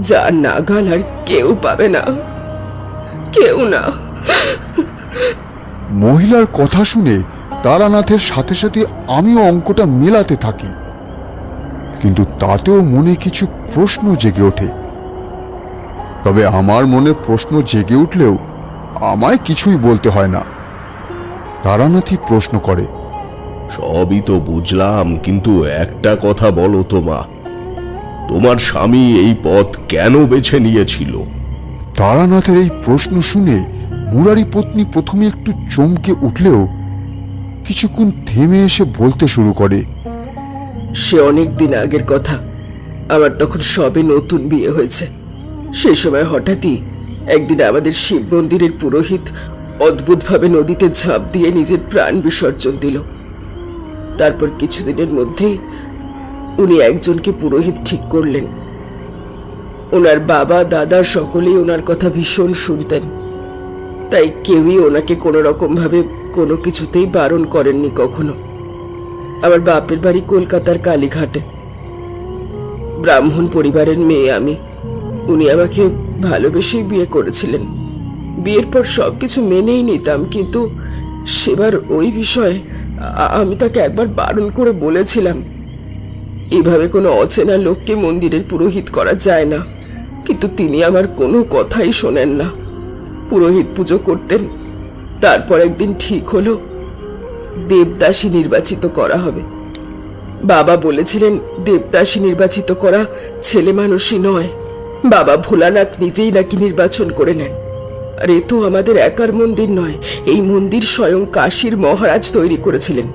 যার নাগাল আর কেউ পাবে না, কেউ না। মহিলার কথা শুনে তারানাথের সাথে সাথে আমিও অঙ্কটা মেলাতে থাকি, কিন্তু তাতেও মনে কিছু প্রশ্ন জেগে ওঠে। তবে আমার মনে প্রশ্ন জেগে উঠলেও আমায় কিছুই বলতে হয় না। তারানাথই প্রশ্ন করে, সবই তো বুঝলাম, কিন্তু একটা কথা বলো তো মা, তোমার স্বামী এই পথ কেন বেছে নিয়েছিল? তারানাথের এই প্রশ্ন শুনে মুরারি পত্নী প্রথমে একটু চমকে উঠলেও কিছুক্ষণ থেমে এসে বলতে শুরু করে, সে অনেক দিন আগের কথা। আমার তখন সবে নতুন বিয়ে হয়েছে। সেই সময় হঠাৎই একদিন আমাদের শিব মন্দিরের পুরোহিত অদ্ভুতভাবে নদীতে ঝাঁপ দিয়ে নিজের প্রাণ বিসর্জন দিল। তারপর কিছুদিনের মধ্যেই উনি একজনকে পুরোহিত ঠিক করলেন। ওনার বাবা দাদা সকলেই ওনার কথা ভীষণ শুনতেন। তাই কেউই ওনাকে কোনো রকম ভাবে কোনো কিছুতেই বারণ করেননি কখনো। আমার বাপের বাড়ি কলকাতার কালীঘাটে। ব্রাহ্মণ পরিবারের মেয়ে আমি। উনি আমাকে ভালোবেসেই বিয়ে করেছিলেন। বিয়ের পর সবকিছু মেনেই নিতাম, কিন্তু সেবার ওই বিষয়ে আমি তাকে একবার বারণ করে বলেছিলাম, এভাবে কোনো অচেনা লোককে মন্দিরের পুরোহিত করা যায় না। কিন্তু তিনি আমার কোনো কথাই শোনেন না। পুরোহিত পুজো করতেন। তারপর একদিন ঠিক হলো দেবদাসী নির্বাচিত করা হবে। বাবা বলেছিলেন দেবদাসী নির্বাচিত করা ছেলে মানুষই নয়, বাবা ভোলানাথ নিজেই নাকি নির্বাচন করে নেন। আর এ তো আমাদের একার মন্দির নয়, এই মন্দির স্বয়ং কাশীর মহারাজ তৈরি করেছিলেন।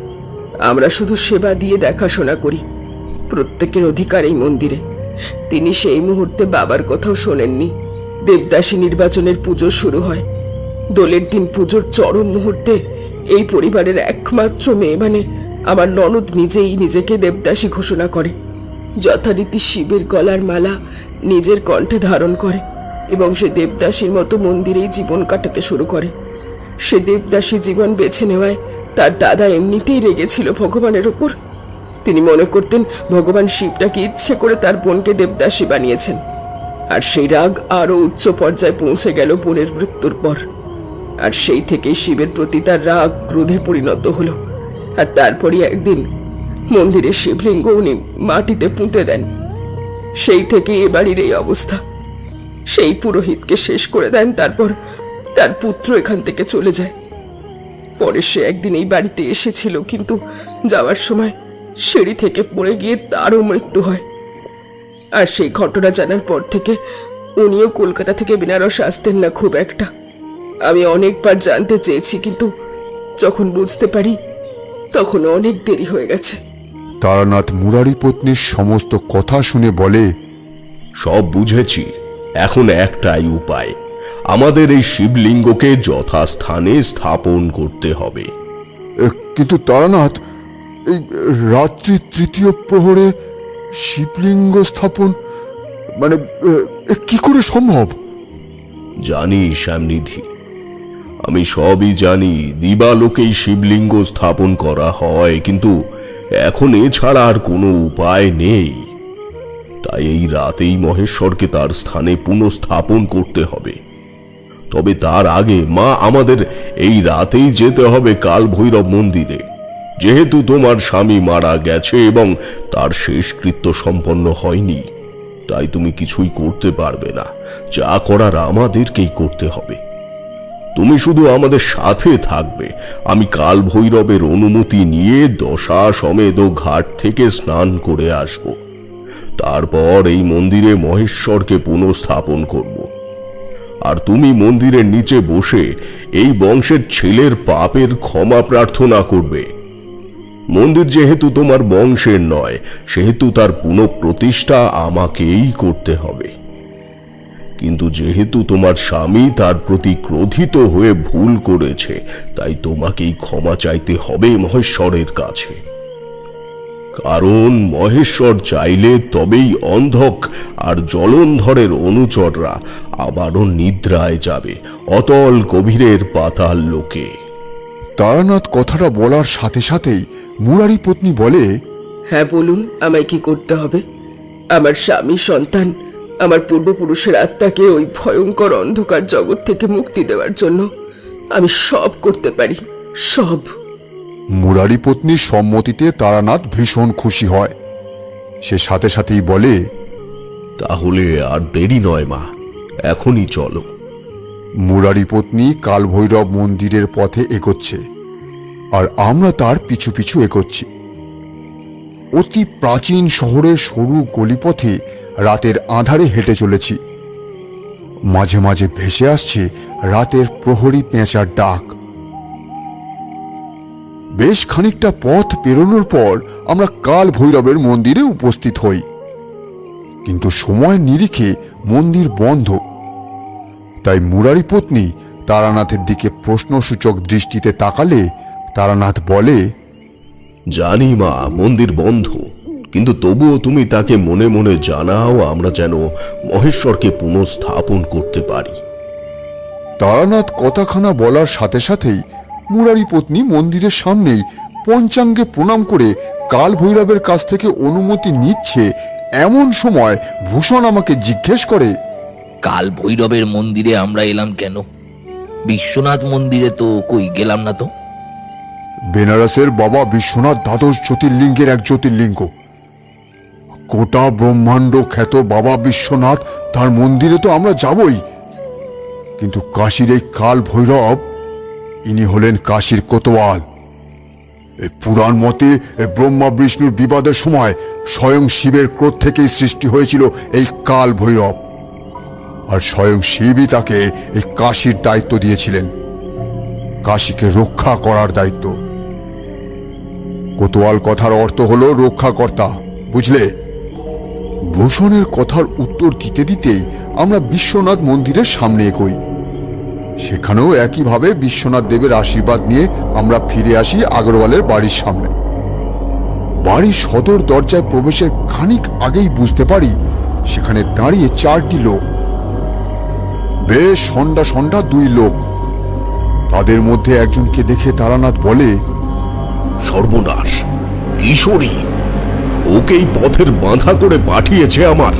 আমরা শুধু সেবা দিয়ে দেখাশোনা করি। প্রত্যেকের অধিকার এই মন্দিরে। তিনি সেই মুহূর্তে বাবার কথাও শোনেননি। দেবদাসী নির্বাচনের পুজো শুরু হয়। দোলের দিন পুজোর চরম মুহূর্তে এই পরিবারের একমাত্র মেয়ে মানে আমার ননদ নিজেই নিজেকে দেবদাসী ঘোষণা করে। যথারীতি শিবের গলার মালা নিজের কণ্ঠে ধারণ করে এবং সে দেবদাসীর মতো মন্দিরেই জীবন কাটাতে শুরু করে। সে দেবদাসী জীবন বেছে নেওয়ায় তার দাদা এমনিতেই রেগেছিল ভগবানের ওপর। তিনি মনে করতেন ভগবান শিব নাকি ইচ্ছে করে তার বোনকে দেবদাসী বানিয়েছেন। আর সেই রাগ আরো উচ্চ পর্যায়ে পৌঁছে গেল বোনের মৃত্যুর পর। আর সেই থেকেই শিবের প্রতি তার রাগ ক্রোধে পরিণত হলো। আর তারপরই একদিন মন্দিরের শিবলিঙ্গ উনি মাটিতে পুঁতে দেন। সেই থেকে এ বাড়ির এই অবস্থা। সেই পুরোহিতকে শেষ করে দেন, তারপর তার পুত্র এখান থেকে চলে যায়। পরে সে একদিন এই বাড়িতে এসেছিল, কিন্তু যাওয়ার সময় সিঁড়ি থেকে পড়ে গিয়ে তারও মৃত্যু হয়। আর সেই ঘটনা জানার পর থেকে উনিও কলকাতা থেকে বেনারস আসতেন না খুব একটা। আমি অনেকবার জানতে চেয়েছি, কিন্তু যখন বুঝতে পারি তখন অনেক দেরি হয়ে গেছে। তারানাথ মুরারি পত্নীর সমস্ত কথা শুনে বলে, সব বুঝেছি। এখন একটাই উপায়, আমাদের এই শিবলিঙ্গকে যথাস্থানে স্থাপন করতে হবে। কিন্তু তারানাথ, এই রাত্রি তৃতীয় প্রহরে শিবলিঙ্গ স্থাপন মানে কি করে সম্ভব? জানি শ্যামনিধি, আমি সবই জানি। দিবালোকেই শিবলিঙ্গ স্থাপন করা হয়, কিন্তু এখন এছাড়া আর কোনো উপায় নেই। তাই এই রাতেই মহেশ্বরকে তার স্থানে পুনঃস্থাপন করতে হবে। তবে তার আগে মা, আমাদের এই রাতেই যেতে হবে কাল ভৈরব মন্দিরে। যেহেতু তোমার স্বামী মারা গেছে এবং তার শেষকৃত্য সম্পন্ন হয়নি, তাই তুমি কিছুই করতে পারবে না। যা করার আমাদেরকেই করতে হবে। তুমি শুধু আমাদের সাথে থাকবে। আমি কাল ভৈরবের অনুমতি নিয়ে দশাশ্বমেধ ঘাট থেকে স্নান করে আসব। তারপর এই মন্দিরে মহেশ্বরকে পুনঃস্থাপন করব। আর তুমি মন্দিরের নিচে বসে এই বংশের ছেলের পাপের ক্ষমা প্রার্থনা করবে। মন্দির যেহেতু তোমার বংশের নয়, সেহেতু তার পুনঃপ্রতিষ্ঠা আমাকেই করতে হবে। কিন্তু যেহেতু তোমার স্বামী তার প্রতি ক্রোধিত হয়ে ভুল করেছে, তাই তোমাকেই ক্ষমা চাইতে হবে মহেশ্বরের কাছে। কারণ মহেশ্বর চাইলে তবেই অন্ধক আর জলন্ধরের অনুচররা আবারও নিদ্রায় যাবে অতল গভীরের পাতাল লোকে। তারানাথ কথাটা বলার সাথে সাথেই মুরারি পত্নী বলে, হ্যাঁ বলুন, আমায় কি করতে হবে? আমার স্বামী, সন্তান, আমার পূর্বপুরুষের আত্মাকে ওই ভয়ঙ্কর অন্ধকার জগৎ থেকে মুক্তি দেওয়ার জন্য আমি সব করতে পারি, সব। মুরারি পত্নীর সম্মতিতে তারানাথ ভীষণ খুশি হয়। সে সাথে সাথেই বলে, তাহলে আর দেরি নয় মা, এখনই চলো। মুরারি পত্নী কালভৈরব মন্দিরের পথে এগোচ্ছে, আর আমরা তার পিছু পিছু এগোচ্ছি। অতি প্রাচীন শহরের সরু গলিপথে রাতের আঁধারে হেঁটে চলেছি। মাঝে মাঝে ভেসে আসছে রাতের প্রহরী পেঁচার ডাক। বেশ খানিকটা পথ পেরোনোর পর আমরা কাল ভৈরবের মন্দিরে উপস্থিত হই, কিন্তু সময়ের নিরিখে মন্দির বন্ধ। তাই মুরারি পত্নী তারানাথের দিকে প্রশ্নসূচক দৃষ্টিতে তাকালে তারানাথ বলে, জানি মা, মন্দির বন্ধ, কিন্তু তবুও তুমি তাকে মনে মনে জানাও, আমরা যেন মহেশ্বরকে পুনঃস্থাপন করতে পারি। তারানাথ কথাখানা বলার সাথে সাথেই মুরারি পত্নী মন্দিরের সামনেই পঞ্চাঙ্গে প্রণাম করে কাল ভৈরবের কাছ থেকে অনুমতি নিচ্ছে। এমন সময় ভূষণ আমাকে জিজ্ঞেস করে, কাল ভৈরবের মন্দিরে আমরা এলাম কেন? বিশ্বনাথ মন্দিরে তো কই গেলাম না তো। বেনারসের বাবা বিশ্বনাথ দ্বাদশ জ্যোতির্লিঙ্গের এক জ্যোতির্লিঙ্গ। গোটা ব্রহ্মাণ্ড খ্যাত বাবা বিশ্বনাথ, তার মন্দিরে তো আমরা যাবই, কিন্তু কাশীর এই কাল ভৈরব, ইনি হলেন কাশীর কোতোয়াল। এই পুরাণ মতে ব্রহ্মা বিষ্ণুর বিবাদের সময় স্বয়ং শিবের ক্রোধ থেকেই সৃষ্টি হয়েছিল এই কাল ভৈরব, আর স্বয়ং শিবই তাকে এই কাশীর দায়িত্ব দিয়েছিলেন, কাশীকে রক্ষা করার দায়িত্ব। কোতোয়াল কথার অর্থ হলো রক্ষাকর্তা, বুঝলে? ভূষণের কথার উত্তর দিতে দিতেই আমরা বিশ্বনাথ মন্দিরের সামনে এগোই। সেখানেও একইভাবে বিশ্বনাথ দেবের আশীর্বাদ নিয়ে আমরা ফিরে আসি আগরওয়ালের বাড়ির সামনে। বাড়ির সদর দরজায় প্রবেশের খানিক আগেই বুঝতে পারি সেখানে দাঁড়িয়ে 4টি লোক, বেশ সন্ধ্যা সন্ধ্যা 2 লোক। তাদের মধ্যে একজনকে দেখে তারানাথ বলে, সর্বনাশ, কিশোরী ওকেই পথের বাঁধা করে পাঠিয়েছে আমার।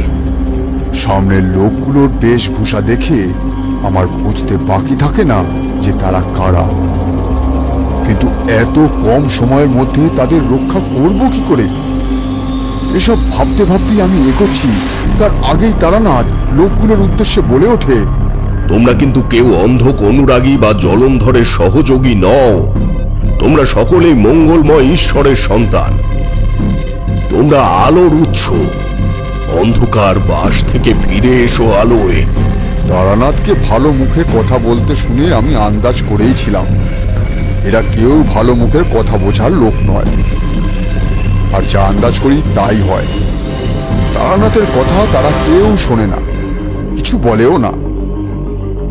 সামনের লোকগুলোর বেশভূষা দেখে আমার বুঝতে বাকি থাকে না যে তারা কারা, কিন্তু এত কম সময়ের মধ্যে তাদের রক্ষা করব কি করে? এসব ভাবতে ভাবতেই আমি এগোচ্ছি, তার আগেই তারানাথ লোকগুলোর উদ্দেশ্যে বলে ওঠে, তোমরা কিন্তু কেউ অন্ধক অনুরাগী বা জলন্ধরের সহযোগী নও। তোমরা সকলেই মঙ্গলময় ঈশ্বরের সন্তান। তোমরা আলোর উৎস। অন্ধকার বাস থেকে ফিরে এসো আলোয়। তারানাথকে ভালো মুখে কথা বলতে শুনে আমি আন্দাজ করেইছিলাম এরা কেউ ভালো মুখের কথা বোঝার লোক নয়, আর যা আন্দাজ করি তাই হয়। তারানাথের কথা তারা কেউ শোনে না, কিছু বলেও না,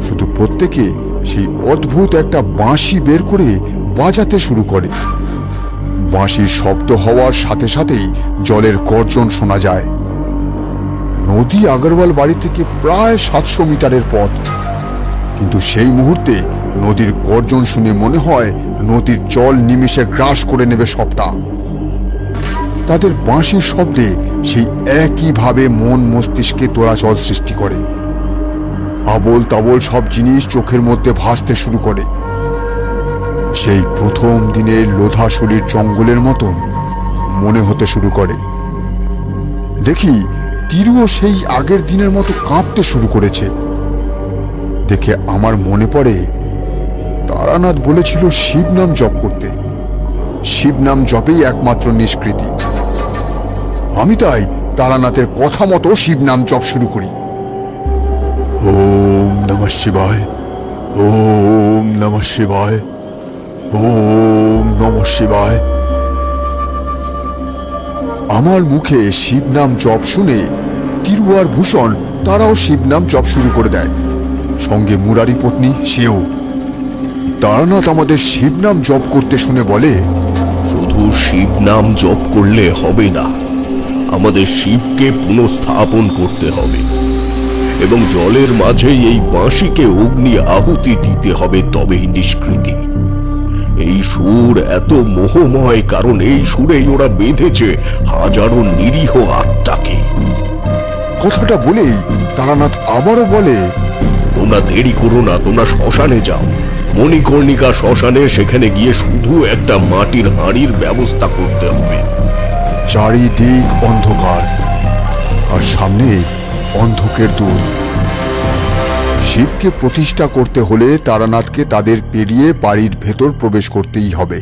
শুধু প্রত্যেকে সেই অদ্ভুত একটা বাঁশি বের করে বাজাতে শুরু করে। বাঁশির শব্দ হওয়ার সাথে সাথেই জলের গর্জন শোনা যায়। নদী আগরওয়াল বাড়ি থেকে প্রায় 700 মিটারের পথ, কিন্তু সেই মুহূর্তে নদীর গর্জন শুনে মনে হয় নদীর জল নিমেষে গ্রাস করে নেবে সবটা। তাদের বাঁশির শব্দে সেই একইভাবে মন মস্তিষ্কে দোলাচল সৃষ্টি করে। আবোল তাবোল সব জিনিস চোখের মধ্যে ভাসতে শুরু করে। সেই প্রথম দিনের লোধাশলির জঙ্গলের মতন মনে হতে শুরু করে। দেখি তিরুও সেই আগের দিনের মতো কাঁপতে শুরু করেছে। দেখে আমার মনে পড়ে তারানাথ বলেছিল শিব নাম জপ করতে, শিব নাম জপেই একমাত্র নিষ্কৃতি। আমি তাই তারানাথের কথা মতো শিব নাম জপ শুরু করি। ওম নমঃ শিবায়, ওম নমঃ শিবায়, ওম নমঃ শিবায়। আমার মুখে শিব নাম জপ শুনে তিরু আর ভূষণ তারাও শিব নাম জপ শুরু করে দেয়, সঙ্গে মুরারি পত্নী সেও। তারানাথ আমাদের শিব নাম জপ করতে শুনে বলে, শুধু শিব নাম জপ করলে হবে না, আমাদের শিবকে পুনঃস্থাপন করতে হবে এবং জলের মাঝে এই বাঁশিকে অগ্নি আহুতি দিতে হবে, তবেই নিষ্কৃতি। এই সুর এত মোহময় কারণ এই সুরেই ওরা বেঁধেছে হাজারো নিরীহ আত্মাকে। কথাটা বলেই তারানাথ আবারও বলে, তোমরা দেরি করো না, তোমরা শ্মশানে যাও, মণিকর্ণিকা শ্মশানে। সেখানে গিয়ে শুধু একটা মাটির হাঁড়ির ব্যবস্থা করতে হবে। চারিদিক অন্ধকার আর সামনে অন্ধকের দূত। শিবকে প্রতিষ্ঠা করতে হলে তারানাথকে তাদের পেরিয়ে বাড়ির ভেতর প্রবেশ করতেই হবে।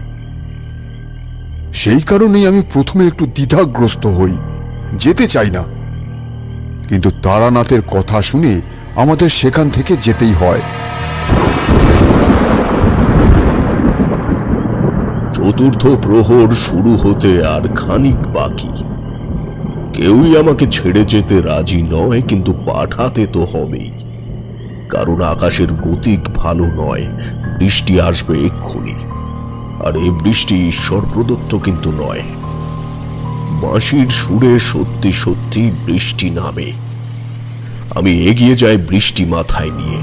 সেই কারণেই আমি প্রথমে একটু দ্বিধাগ্রস্ত হই, যেতে চাই না, কিন্তু তারানাথের কথা শুনে আমাদের সেখান থেকে যেতেই হয়। চতুর্থ প্রহর শুরু হতে আর খানিক বাকি। কেউই আমাকে ছেড়ে যেতে রাজি নয়, কিন্তু পাঠাতে তো হবেই, কারণ আকাশের গতিক ভালো নয়। বৃষ্টি আসবে এক্ষুনি, আর এই বৃষ্টি ঈশ্বর প্রদত্ত কিন্তু নয়। বাঁশির সুরে সত্যি সত্যি বৃষ্টি নামে। আমি এগিয়ে যাই বৃষ্টি মাথায় নিয়ে।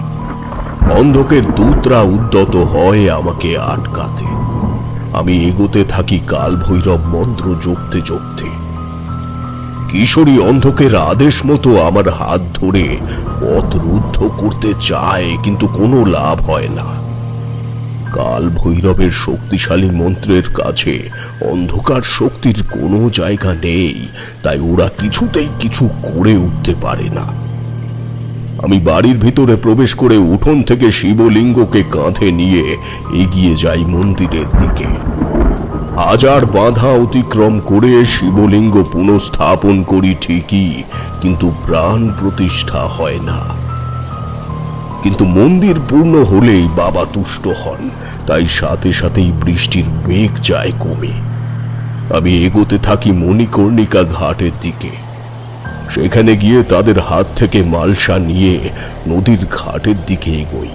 অন্ধকের দূতরা উদ্যত হয় আমাকে আটকাতে। আমি এগোতে থাকি কাল ভৈরব মন্ত্র জপতে জপতে। কিশোরী অন্ধকের আদেশ মতো আমার হাত ধরে পথ রুদ্ধ করতে চায়, কিন্তু কোনো লাভ হয় না। কাল ভৈরবের শক্তিশালী মন্ত্রের কাছে অন্ধকার শক্তির কোনো জায়গা নেই, তাই ওরা কিছুতেই কিছু করে উঠতে পারে না। আমি বাড়ির ভিতরে প্রবেশ করে উঠোন থেকে শিবলিঙ্গকে কাঁধে নিয়ে এগিয়ে যাই মন্দিরের দিকে। হাজার বাধা অতিক্রম করে শিবলিঙ্গ পুনঃস্থাপন করি ঠিকই, কিন্তু প্রাণ প্রতিষ্ঠা হয় না। কিন্তু মন্দির পূর্ণ হলেই বাবা তুষ্ট হন, তাই সাথে সাথেই বৃষ্টির বেগ যায় কমে। আমি এগোতে থাকি মণিকর্ণিকা ঘাটের দিকে। সেখানে গিয়ে তাদের হাত থেকে মালসা নিয়ে নদীর ঘাটের দিকে এগোই।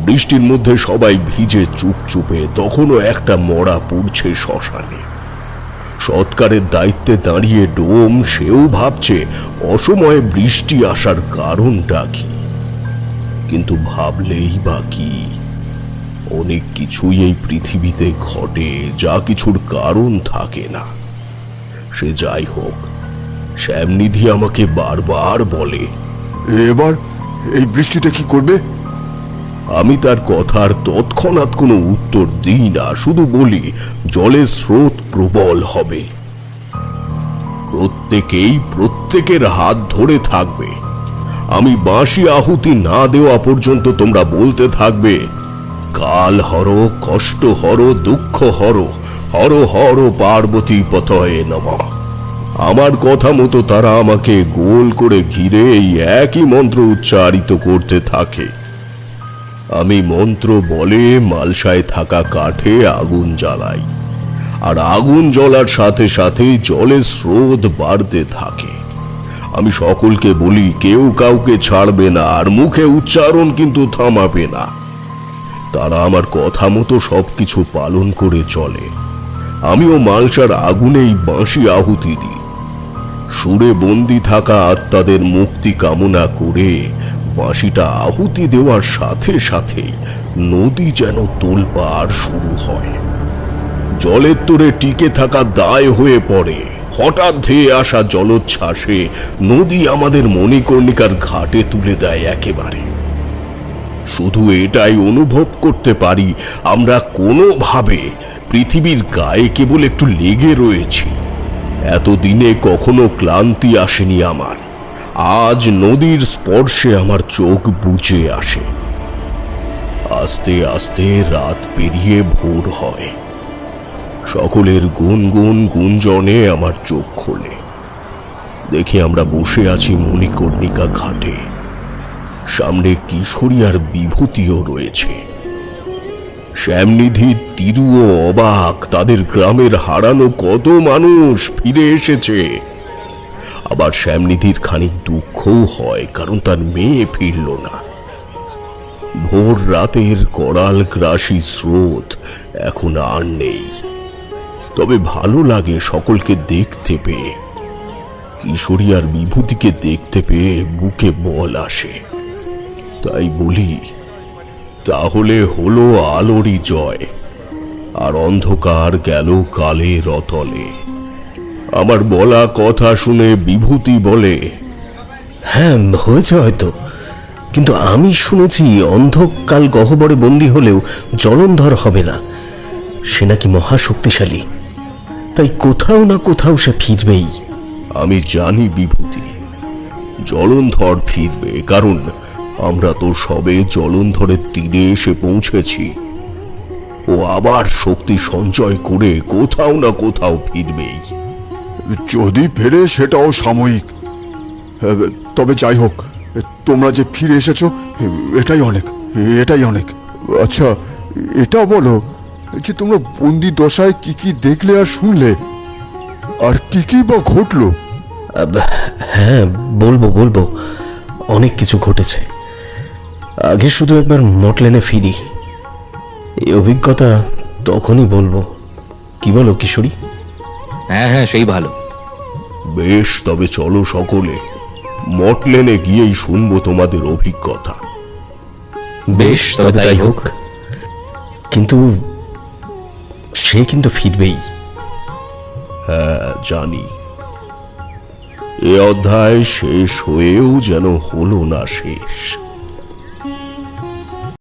বৃষ্টির মধ্যে সবাই ভিজে চুপচুপে, তখনও একটা মরা পড়ছে শ্মশানে। সৎকারের দায়িত্বে দাঁড়িয়ে ডোম সেও ভাবছে অসময়ে বৃষ্টি আসার কারণটা কি। কিন্তু ভাবলেই বা কি, অনেক কিছুই এই পৃথিবীতে ঘটে যা কিছুর কারণ থাকে না। সে যাই হোক, শ্যামনিধি আমাকে বারবার বলে, এবার এই বৃষ্টিতে কি করবে? আমি তার কথার তৎক্ষণাৎ কোনো উত্তর দিই না, শুধু বলি জলের স্রোত প্রবল হবে। প্রত্যেকেই প্রত্যেকের হাত ধরে থাকবে। আমি বাঁশি আহুতি না দেওয়া পর্যন্ত তোমরা বলতে থাকবে, কাল হর, কষ্ট হর, দুঃখ হর, হর হর পার্বতী পতয়ে নমঃ। আমার কথা মতো তারা আমাকে গোল করে ঘিরে এই একই মন্ত্র উচ্চারিত করতে থাকে। আমি মন্ত্র বলে মালসায় থাকা কাঠে আগুন জ্বালাই, আর আগুন জ্বলার সাথে সাথে জলের স্রোত বাড়তে থাকে। আমি সকলকে বলি কেউ কাউকে ছাড়বে না, আর মুখে উচ্চারণ কিন্তু থামাবে না। তারা আমার কথা মতো সবকিছু পালন করে চলে। আমিও মালসার আগুনেই বাঁশি আহুতি দিই। সুরে বন্দি থাকা আত্মাদের মুক্তি কামনা করে বাঁশিটা আহুতি দেওয়ার সাথে সাথে নদী যেন তোলপাড় শুরু হয়। জলের তোরে টিকে থাকা দায় হয়ে পড়ে। হঠাৎ ধেয়ে আসা জলোচ্ছ্বাসে নদী আমাদের মণিকর্ণিকার ঘাটে তুলে দেয় একেবারে। শুধু এটাই অনুভব করতে পারি, আমরা কোনোভাবে পৃথিবীর গায়ে কেবল একটু লেগে রয়েছি। এতদিনে কখনো ক্লান্তি আসেনি আমার। আজ নদীর স্পর্শে আমার চোখ বুজে আসে। আস্তে আস্তে রাত পেরিয়ে ভোর হয়। সকলের গুনগুন গুঞ্জনে আমার চোখ খোলে। দেখি আমরা বসে আছি মণিকর্ণিকা ঘাটে। সামনে কিশোরী আর বিভূতিও রয়েছে। শ্যামনিধি, তিরুও অবাক, তাদের গ্রামের হারানো কত মানুষ ফিরে এসেছে। আবার শ্যামনিধির খানিক দুঃখও হয়, কারণ তার মেয়ে ফিরল না। ভোর রাতের করাল গ্রাসী স্রোত এখন আর নেই, তবে ভালো লাগে সকলকে দেখতে পেয়ে। কিশোরী আর বিভূতিকে দেখতে পেয়ে বুকে বল আসে। তাই বলি, তাহলে হলো আলোরই জয়, আর অন্ধকার গেল কালের অতলে। আমার বলা কথা শুনে বিভূতি বলে, হ্যাঁ হয়েছে হয়তো, কিন্তু আমি শুনেছি অন্ধকাল গহ্বরে বন্দী হলেও জলন্ধর হবে না। সে নাকি মহাশক্তিশালী, তাই কোথাও না কোথাও সে ফিরবেই। আমি জানি বিভূতি, জলন্ধর ফিরবে, কারণ আমরা তো সবে জলন্ধরের তীরে এসে পৌঁছেছি। ও আবার শক্তি সঞ্চয় করে কোথাও না কোথাও ফিরবেই। যদি ফেরে সেটাও সাময়িক। তবে যাই হোক, তোমরা যে ফিরে এসেছো এটাই অনেক, এটাই অনেক। আচ্ছা, এটা বলো যে তোমরা বন্দি দশায় কি কি দেখলে আর শুনলে, আর কি কি বা ঘটলো? হ্যাঁ বলবো, অনেক কিছু ঘটেছে। আগে শুধু একবার মটলেনে ফিরি, এই অভিজ্ঞতা তখনই বলবো। কি বলো কিশোরী? হ্যাঁ সেই ভালো। বেশ, তবে চলো সকলে, মটলেনে গিয়েই শুনবো তোমাদের অভিজ্ঞতা। বেশ, তবে তাই হোক। কিন্তু সে কিন্তু ফিরবেই। হ্যাঁ জানি, এ অধ্যায় শেষ হয়েও যেন হলো না শেষ।